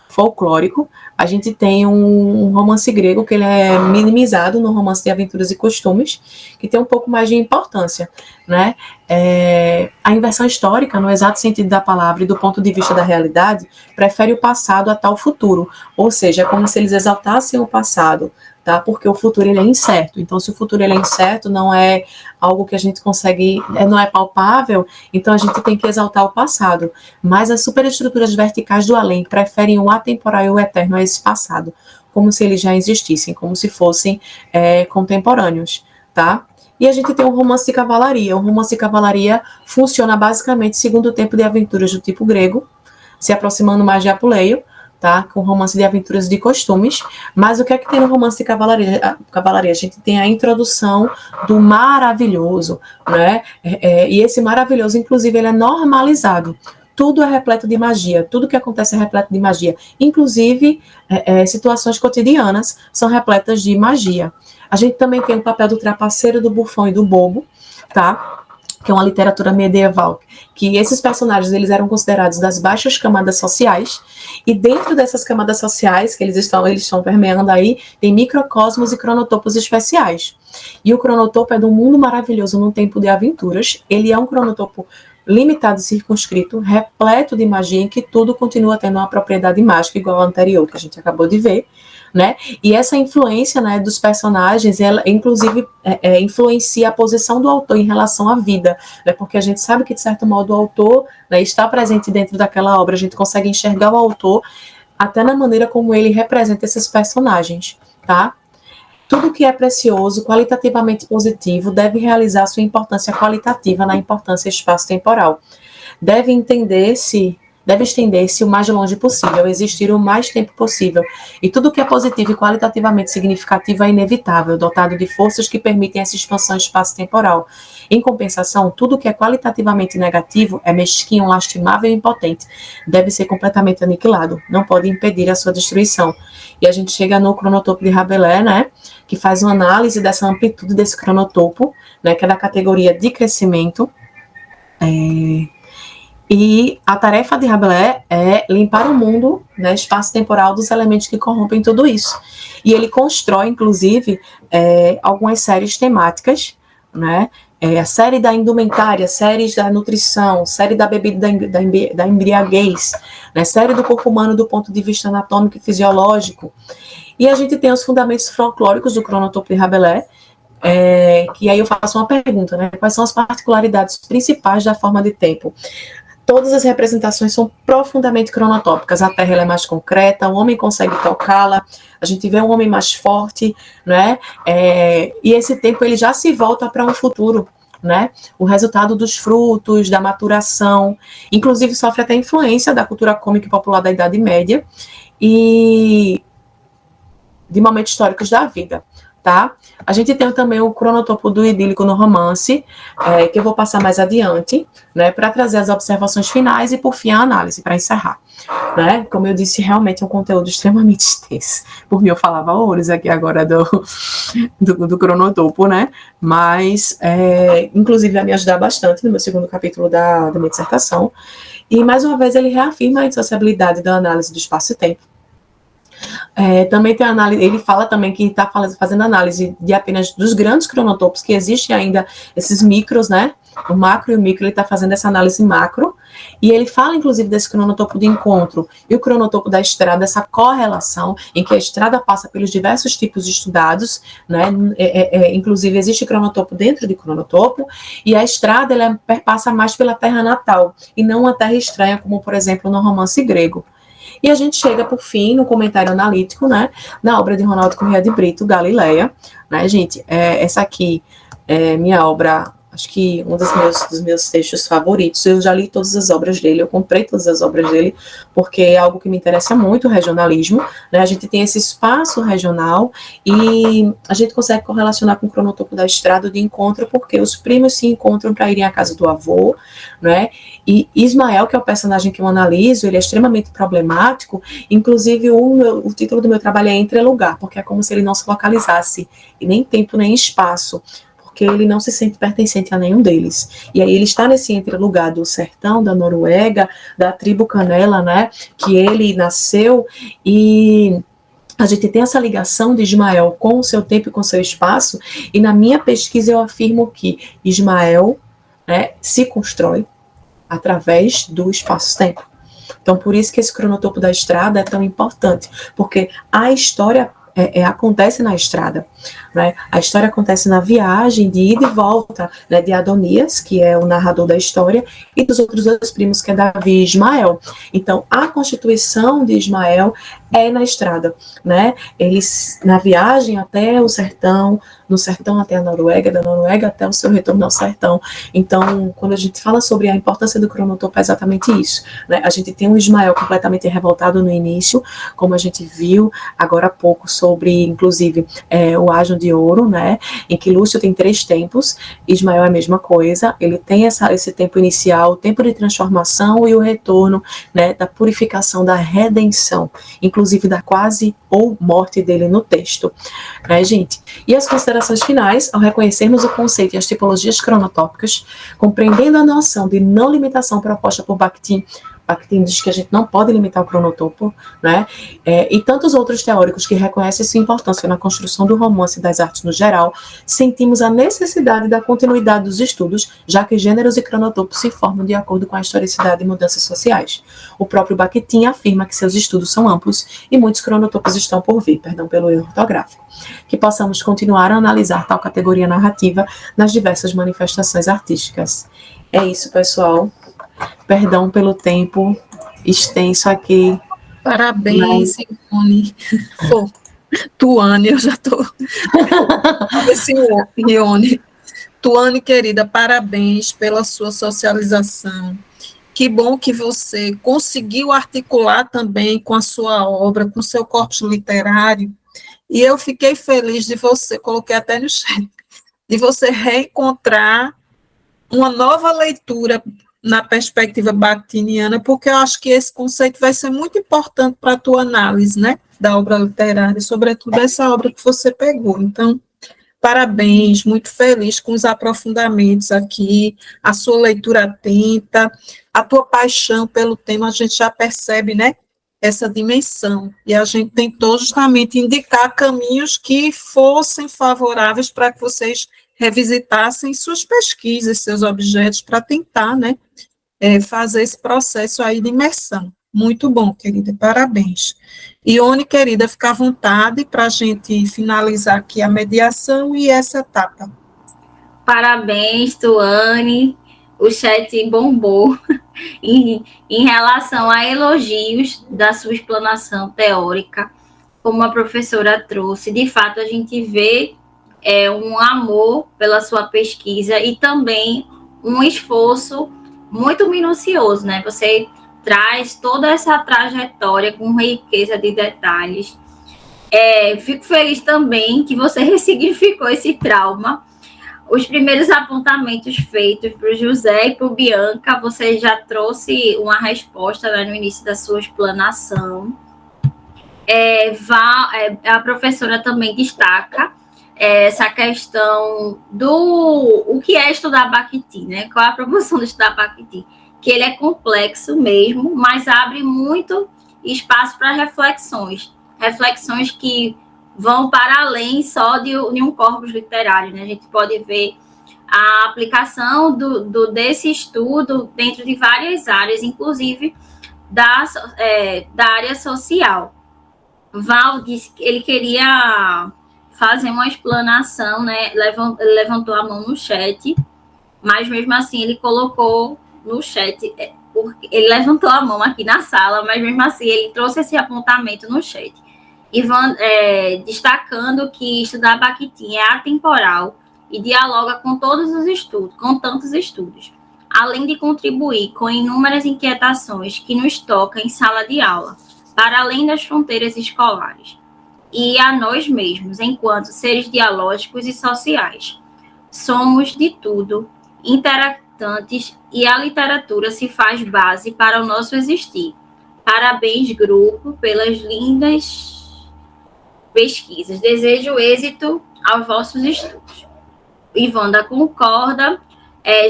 folclórico, a gente tem um romance grego que ele é minimizado no romance de aventuras e costumes, que tem um pouco mais de importância, né? A inversão histórica, no exato sentido da palavra e do ponto de vista da realidade, prefere o passado a tal futuro, ou seja, é como se eles exaltassem o passado, tá? Porque o futuro ele é incerto. Então, se o futuro ele é incerto, não é algo que a gente consegue, não é palpável, então a gente tem que exaltar o passado. Mas as superestruturas verticais do além preferem o atemporal e o eterno a esse passado, como se eles já existissem, como se fossem contemporâneos, tá? E a gente tem um romance de cavalaria. O romance de cavalaria funciona basicamente segundo o tempo de aventuras do tipo grego, se aproximando mais de Apuleio, tá? Com romance de aventuras de costumes. Mas o que é que tem no romance de cavalaria? A gente tem a introdução do maravilhoso, né? E esse maravilhoso, inclusive, ele é normalizado. tudo é repleto de magia, tudo que acontece é repleto de magia, inclusive situações cotidianas são repletas de magia. A gente também tem o papel do trapaceiro, do bufão e do bobo, tá? Que é uma literatura medieval, que esses personagens eles eram considerados das baixas camadas sociais, e dentro dessas camadas sociais que eles estão permeando aí, tem microcosmos e cronotopos especiais. E o cronotopo é de um mundo maravilhoso num tempo de aventuras. Ele é um cronotopo limitado e circunscrito, repleto de magia, em que tudo continua tendo uma propriedade mágica igual ao anterior, que a gente acabou de ver, né? E essa influência, né, dos personagens, ela inclusive influencia a posição do autor em relação à vida, né? Porque a gente sabe que, de certo modo, o autor, né, está presente dentro daquela obra, a gente consegue enxergar o autor até na maneira como ele representa esses personagens, tá? Tudo que é precioso, qualitativamente positivo, deve realizar sua importância qualitativa na importância espaço-temporal. Deve estender-se o mais longe possível, existir o mais tempo possível. E tudo que é positivo e qualitativamente significativo é inevitável, dotado de forças que permitem essa expansão espaço-temporal. Em compensação, tudo que é qualitativamente negativo é mesquinho, lastimável e impotente. Deve ser completamente aniquilado, não pode impedir a sua destruição. E a gente chega no cronotopo de Rabelais, né, que faz uma análise dessa amplitude desse cronotopo, né, que é da categoria de crescimento. E a tarefa de Rabelais é limpar o mundo, né, espaço-temporal, dos elementos que corrompem tudo isso. E ele constrói, inclusive, algumas séries temáticas, né, a série da indumentária, séries da nutrição, série da bebida da embriaguez, né, série do corpo humano do ponto de vista anatômico e fisiológico. E a gente tem os fundamentos folclóricos do cronotopo de Rabelais, que aí eu faço uma pergunta, né, quais são as particularidades principais da forma de tempo? Todas as representações são profundamente cronotópicas. A Terra ela é mais concreta, o homem consegue tocá-la, a gente vê um homem mais forte, né? E esse tempo ele já se volta para um futuro, né? O resultado dos frutos, da maturação, inclusive sofre até influência da cultura cômica e popular da Idade Média e de momentos históricos da vida. Tá? A gente tem também o cronotopo do idílico no romance, que eu vou passar mais adiante, né, para trazer as observações finais e, por fim, a análise, para encerrar. Né? Como eu disse, realmente é um conteúdo extremamente extenso. Por mim, eu falava horrores aqui agora do cronotopo, né? Mas, inclusive, vai me ajudar bastante no meu segundo capítulo da minha dissertação. E, mais uma vez, ele reafirma a indissociabilidade da análise do espaço e tempo. Também tem análise, ele fala também que está fazendo análise de apenas dos grandes cronotopos, que existem ainda esses micros, né? O macro e o micro, ele está fazendo essa análise macro, e ele fala, inclusive, desse cronotopo de encontro e o cronotopo da estrada, essa correlação em que a estrada passa pelos diversos tipos estudados, né? Inclusive, existe cronotopo dentro de cronotopo, e a estrada, ela passa mais pela terra natal, e não uma terra estranha, como, por exemplo, no romance grego. E a gente chega, por fim, no comentário analítico, né, na obra de Ronaldo Corrêa de Brito, Galileia, né, gente, essa aqui é minha obra, acho que um dos meus textos favoritos. Eu já li todas as obras dele, eu comprei todas as obras dele, porque é algo que me interessa muito, o regionalismo, né? A gente tem esse espaço regional e a gente consegue correlacionar com o cronotopo da estrada de encontro, porque os primos se encontram para irem à casa do avô, né? E Ismael, que é o personagem que eu analiso, ele é extremamente problemático, inclusive o título do meu trabalho é Entrelugar, porque é como se ele não se localizasse, e nem tempo, nem espaço, porque ele não se sente pertencente a nenhum deles. E aí ele está nesse entrelugar do sertão, da Noruega, da tribo Canela, né, que ele nasceu, e a gente tem essa ligação de Ismael com o seu tempo e com o seu espaço, e na minha pesquisa eu afirmo que Ismael, né, se constrói através do espaço-tempo. Então, por isso que esse cronotopo da estrada é tão importante, porque a história acontece na estrada, né? A história acontece na viagem de ida e volta, né, de Adonias, que é o narrador da história, e dos outros dois primos, que é Davi e Ismael. Então, a constituição de Ismael é na estrada, né? Eles, na viagem até o sertão, no sertão até a Noruega, da Noruega até o seu retorno ao sertão. Então, quando a gente fala sobre a importância do cronotopo, é exatamente isso, né? A gente tem um Ismael completamente revoltado no início, como a gente viu agora há pouco sobre, inclusive, o Ajo de Ouro, né? Em que Lúcio tem 3 tempos, Ismael é a mesma coisa, ele tem esse tempo inicial, o tempo de transformação e o retorno, né, da purificação, da redenção, inclusive da quase ou morte dele no texto, né, gente? E as considerações finais, ao reconhecermos o conceito e as tipologias cronotópicas, compreendendo a noção de não limitação proposta por Bakhtin diz que a gente não pode limitar o cronotopo, né? E tantos outros teóricos que reconhecem sua importância na construção do romance e das artes no geral, sentimos a necessidade da continuidade dos estudos, já que gêneros e cronotopos se formam de acordo com a historicidade e mudanças sociais. O próprio Bakhtin afirma que seus estudos são amplos e muitos cronotopos estão por vir, perdão pelo erro ortográfico, que possamos continuar a analisar tal categoria narrativa nas diversas manifestações artísticas. É isso, pessoal. Perdão pelo tempo extenso aqui. Parabéns, Ione. Tuane, eu já estou. Ione. Tuane, querida, parabéns pela sua socialização. Que bom que você conseguiu articular também com a sua obra, com o seu corpus literário. E eu fiquei feliz de você, coloquei até no chat, de você reencontrar uma nova leitura na perspectiva bakhtiniana, porque eu acho que esse conceito vai ser muito importante para a tua análise, né, da obra literária, sobretudo essa obra que você pegou. Então, parabéns, muito feliz com os aprofundamentos aqui, a sua leitura atenta, a tua paixão pelo tema, a gente já percebe, né, essa dimensão, e a gente tentou justamente indicar caminhos que fossem favoráveis para que vocês revisitassem suas pesquisas, seus objetos, para tentar, né, fazer esse processo aí de imersão. Muito bom, querida, parabéns. Ione, querida, fica à vontade para a gente finalizar aqui a mediação e essa etapa. Parabéns, Tuane. O chat bombou em relação a elogios da sua explanação teórica, como a professora trouxe. De fato, a gente vê um amor pela sua pesquisa e também um esforço muito minucioso, né? Você traz toda essa trajetória com riqueza de detalhes. Fico feliz também que você ressignificou esse trauma. Os primeiros apontamentos feitos para o José e para o Bianca, você já trouxe uma resposta, né, no início da sua explanação. A professora também destaca essa questão o que é estudar Bakhtin, né? Qual é a proporção de estudar Bakhtin? Que ele é complexo mesmo, mas abre muito espaço para reflexões que vão para além só de um corpus literário, né? A gente pode ver a aplicação desse estudo dentro de várias áreas, inclusive da área social. Val disse que ele queria fazer uma explanação, né? Ele levantou a mão no chat, mas mesmo assim ele colocou no chat, ele levantou a mão aqui na sala, mas mesmo assim ele trouxe esse apontamento no chat. Ivan, destacando que estudar Bakhtin é atemporal e dialoga com todos os estudos, com tantos estudos, além de contribuir com inúmeras inquietações que nos tocam em sala de aula, para além das fronteiras escolares, e a nós mesmos, enquanto seres dialógicos e sociais. Somos, de tudo, interactantes e a literatura se faz base para o nosso existir. Parabéns, grupo, pelas lindas pesquisas. Desejo êxito aos vossos estudos. Ivanda concorda.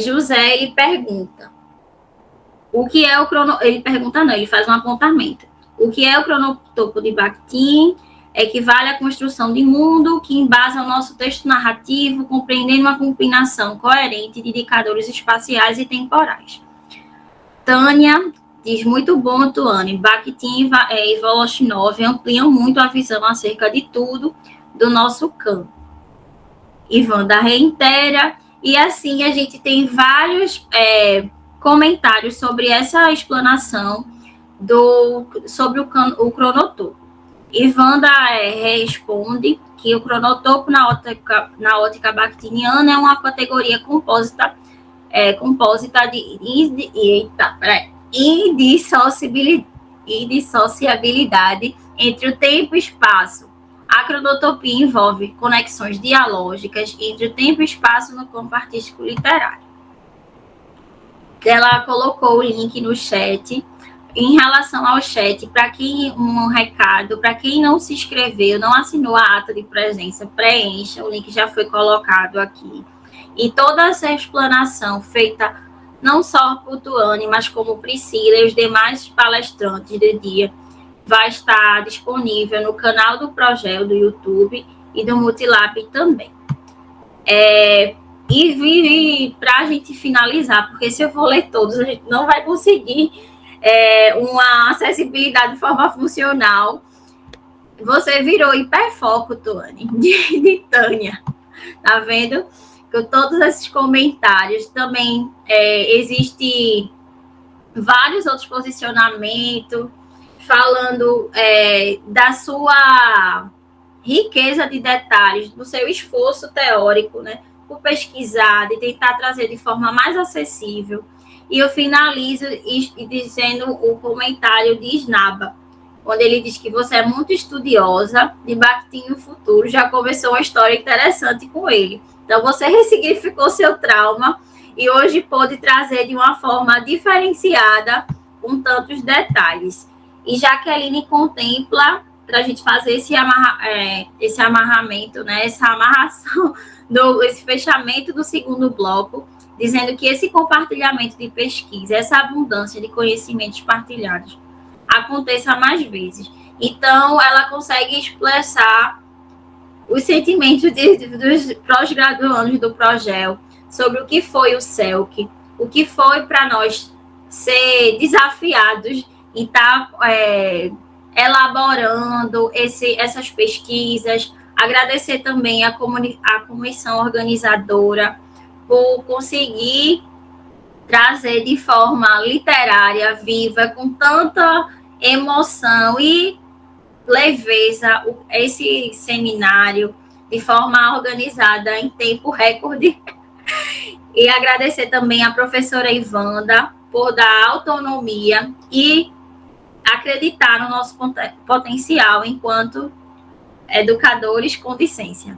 José, ele pergunta. O que é o Ele pergunta não, ele faz um apontamento. O que é o cronotopo de Bakhtin? Equivale à construção de mundo que embasa o nosso texto narrativo, compreendendo uma combinação coerente de indicadores espaciais e temporais. Tânia diz, muito bom, Tuane. Bakhtin e Voloshinov ampliam muito a visão acerca de tudo do nosso campo. Ivanda reitera, e assim a gente tem vários comentários sobre essa explanação sobre o cronotopo. Ivanda responde que o cronotopo na ótica bactiniana é uma categoria compósita de indissociabilidade entre o tempo e espaço. A cronotopia envolve conexões dialógicas entre o tempo e espaço no campo artístico literário. Ela colocou o link no chat. Em relação ao chat, um recado, para quem não se inscreveu, não assinou a ata de presença, preencha, o link já foi colocado aqui. E toda essa explanação feita não só por Tuane, mas como Priscila e os demais palestrantes do dia, vai estar disponível no canal do Progel do YouTube e do Multilab também. E para a gente finalizar, porque se eu for ler todos, a gente não vai conseguir uma acessibilidade de forma funcional. Você virou hiperfoco, Tuane, de Tânia. Tá vendo? Com todos esses comentários. Também existe vários outros posicionamentos falando da sua riqueza de detalhes, do seu esforço teórico, né? Por pesquisar, de tentar trazer de forma mais acessível. E eu finalizo dizendo o comentário de Snaba, onde ele diz que você é muito estudiosa de Bakhtin no futuro, já começou uma história interessante com ele. Então, você ressignificou seu trauma e hoje pôde trazer de uma forma diferenciada, com tantos detalhes. E Jaqueline contempla, para a gente fazer esse amarramento, né, essa amarração, esse fechamento do segundo bloco, dizendo que esse compartilhamento de pesquisa, essa abundância de conhecimentos partilhados, aconteça mais vezes. Então, ela consegue expressar os sentimentos dos pós-graduandos do Progel sobre o que foi o CELC, o que foi para nós ser desafiados e estar elaborando essas pesquisas. Agradecer também a comissão organizadora por conseguir trazer de forma literária, viva, com tanta emoção e leveza esse seminário de forma organizada em tempo recorde. E agradecer também à professora Ivanda por dar autonomia e acreditar no nosso potencial enquanto educadores com licença.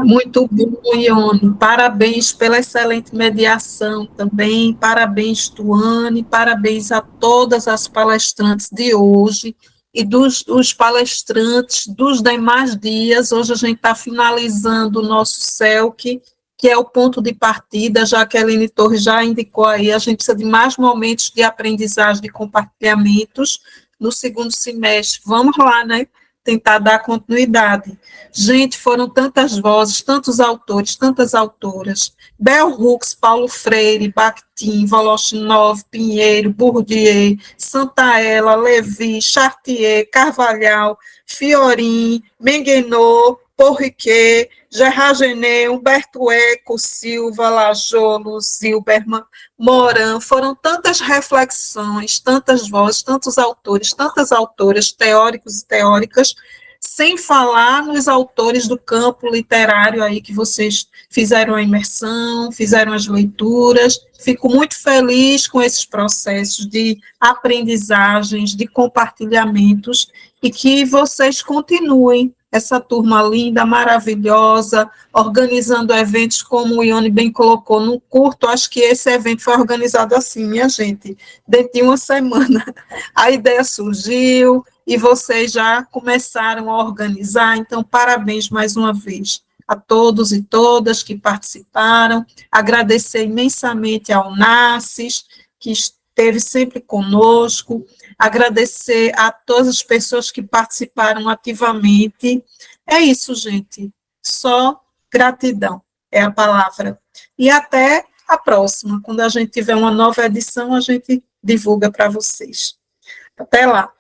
Muito bom, Ione. Parabéns pela excelente mediação também. Parabéns, Tuane. Parabéns a todas as palestrantes de hoje e dos palestrantes dos demais dias. Hoje a gente está finalizando o nosso CELC, que é o ponto de partida. A Jaqueline Torres já indicou aí, a gente precisa de mais momentos de aprendizagem, de compartilhamentos no segundo semestre. Vamos lá, né? Tentar dar continuidade. Gente, foram tantas vozes, tantos autores, tantas autoras. Bell Hooks, Paulo Freire, Bakhtin, Voloshinov, Pinheiro, Bourdieu, Santaella, Levi, Chartier, Carvalhal, Fiorin, Menguenot, Porriquet, Gerard Genet, Humberto Eco, Silva, Lajolo, Zilberman, Moran. Foram tantas reflexões, tantas vozes, tantos autores, tantas autoras, teóricos e teóricas, sem falar nos autores do campo literário aí que vocês fizeram a imersão, fizeram as leituras. Fico muito feliz com esses processos de aprendizagens, de compartilhamentos, e que vocês continuem, essa turma linda, maravilhosa, organizando eventos, como o Ione bem colocou, no curto. Acho que esse evento foi organizado assim, minha gente, dentro de uma semana. A ideia surgiu e vocês já começaram a organizar, então, parabéns mais uma vez a todos e todas que participaram. Agradecer imensamente ao Nassis, que esteve sempre conosco. Agradecer a todas as pessoas que participaram ativamente. É isso, gente. Só gratidão é a palavra. E até a próxima. Quando a gente tiver uma nova edição, a gente divulga para vocês. Até lá.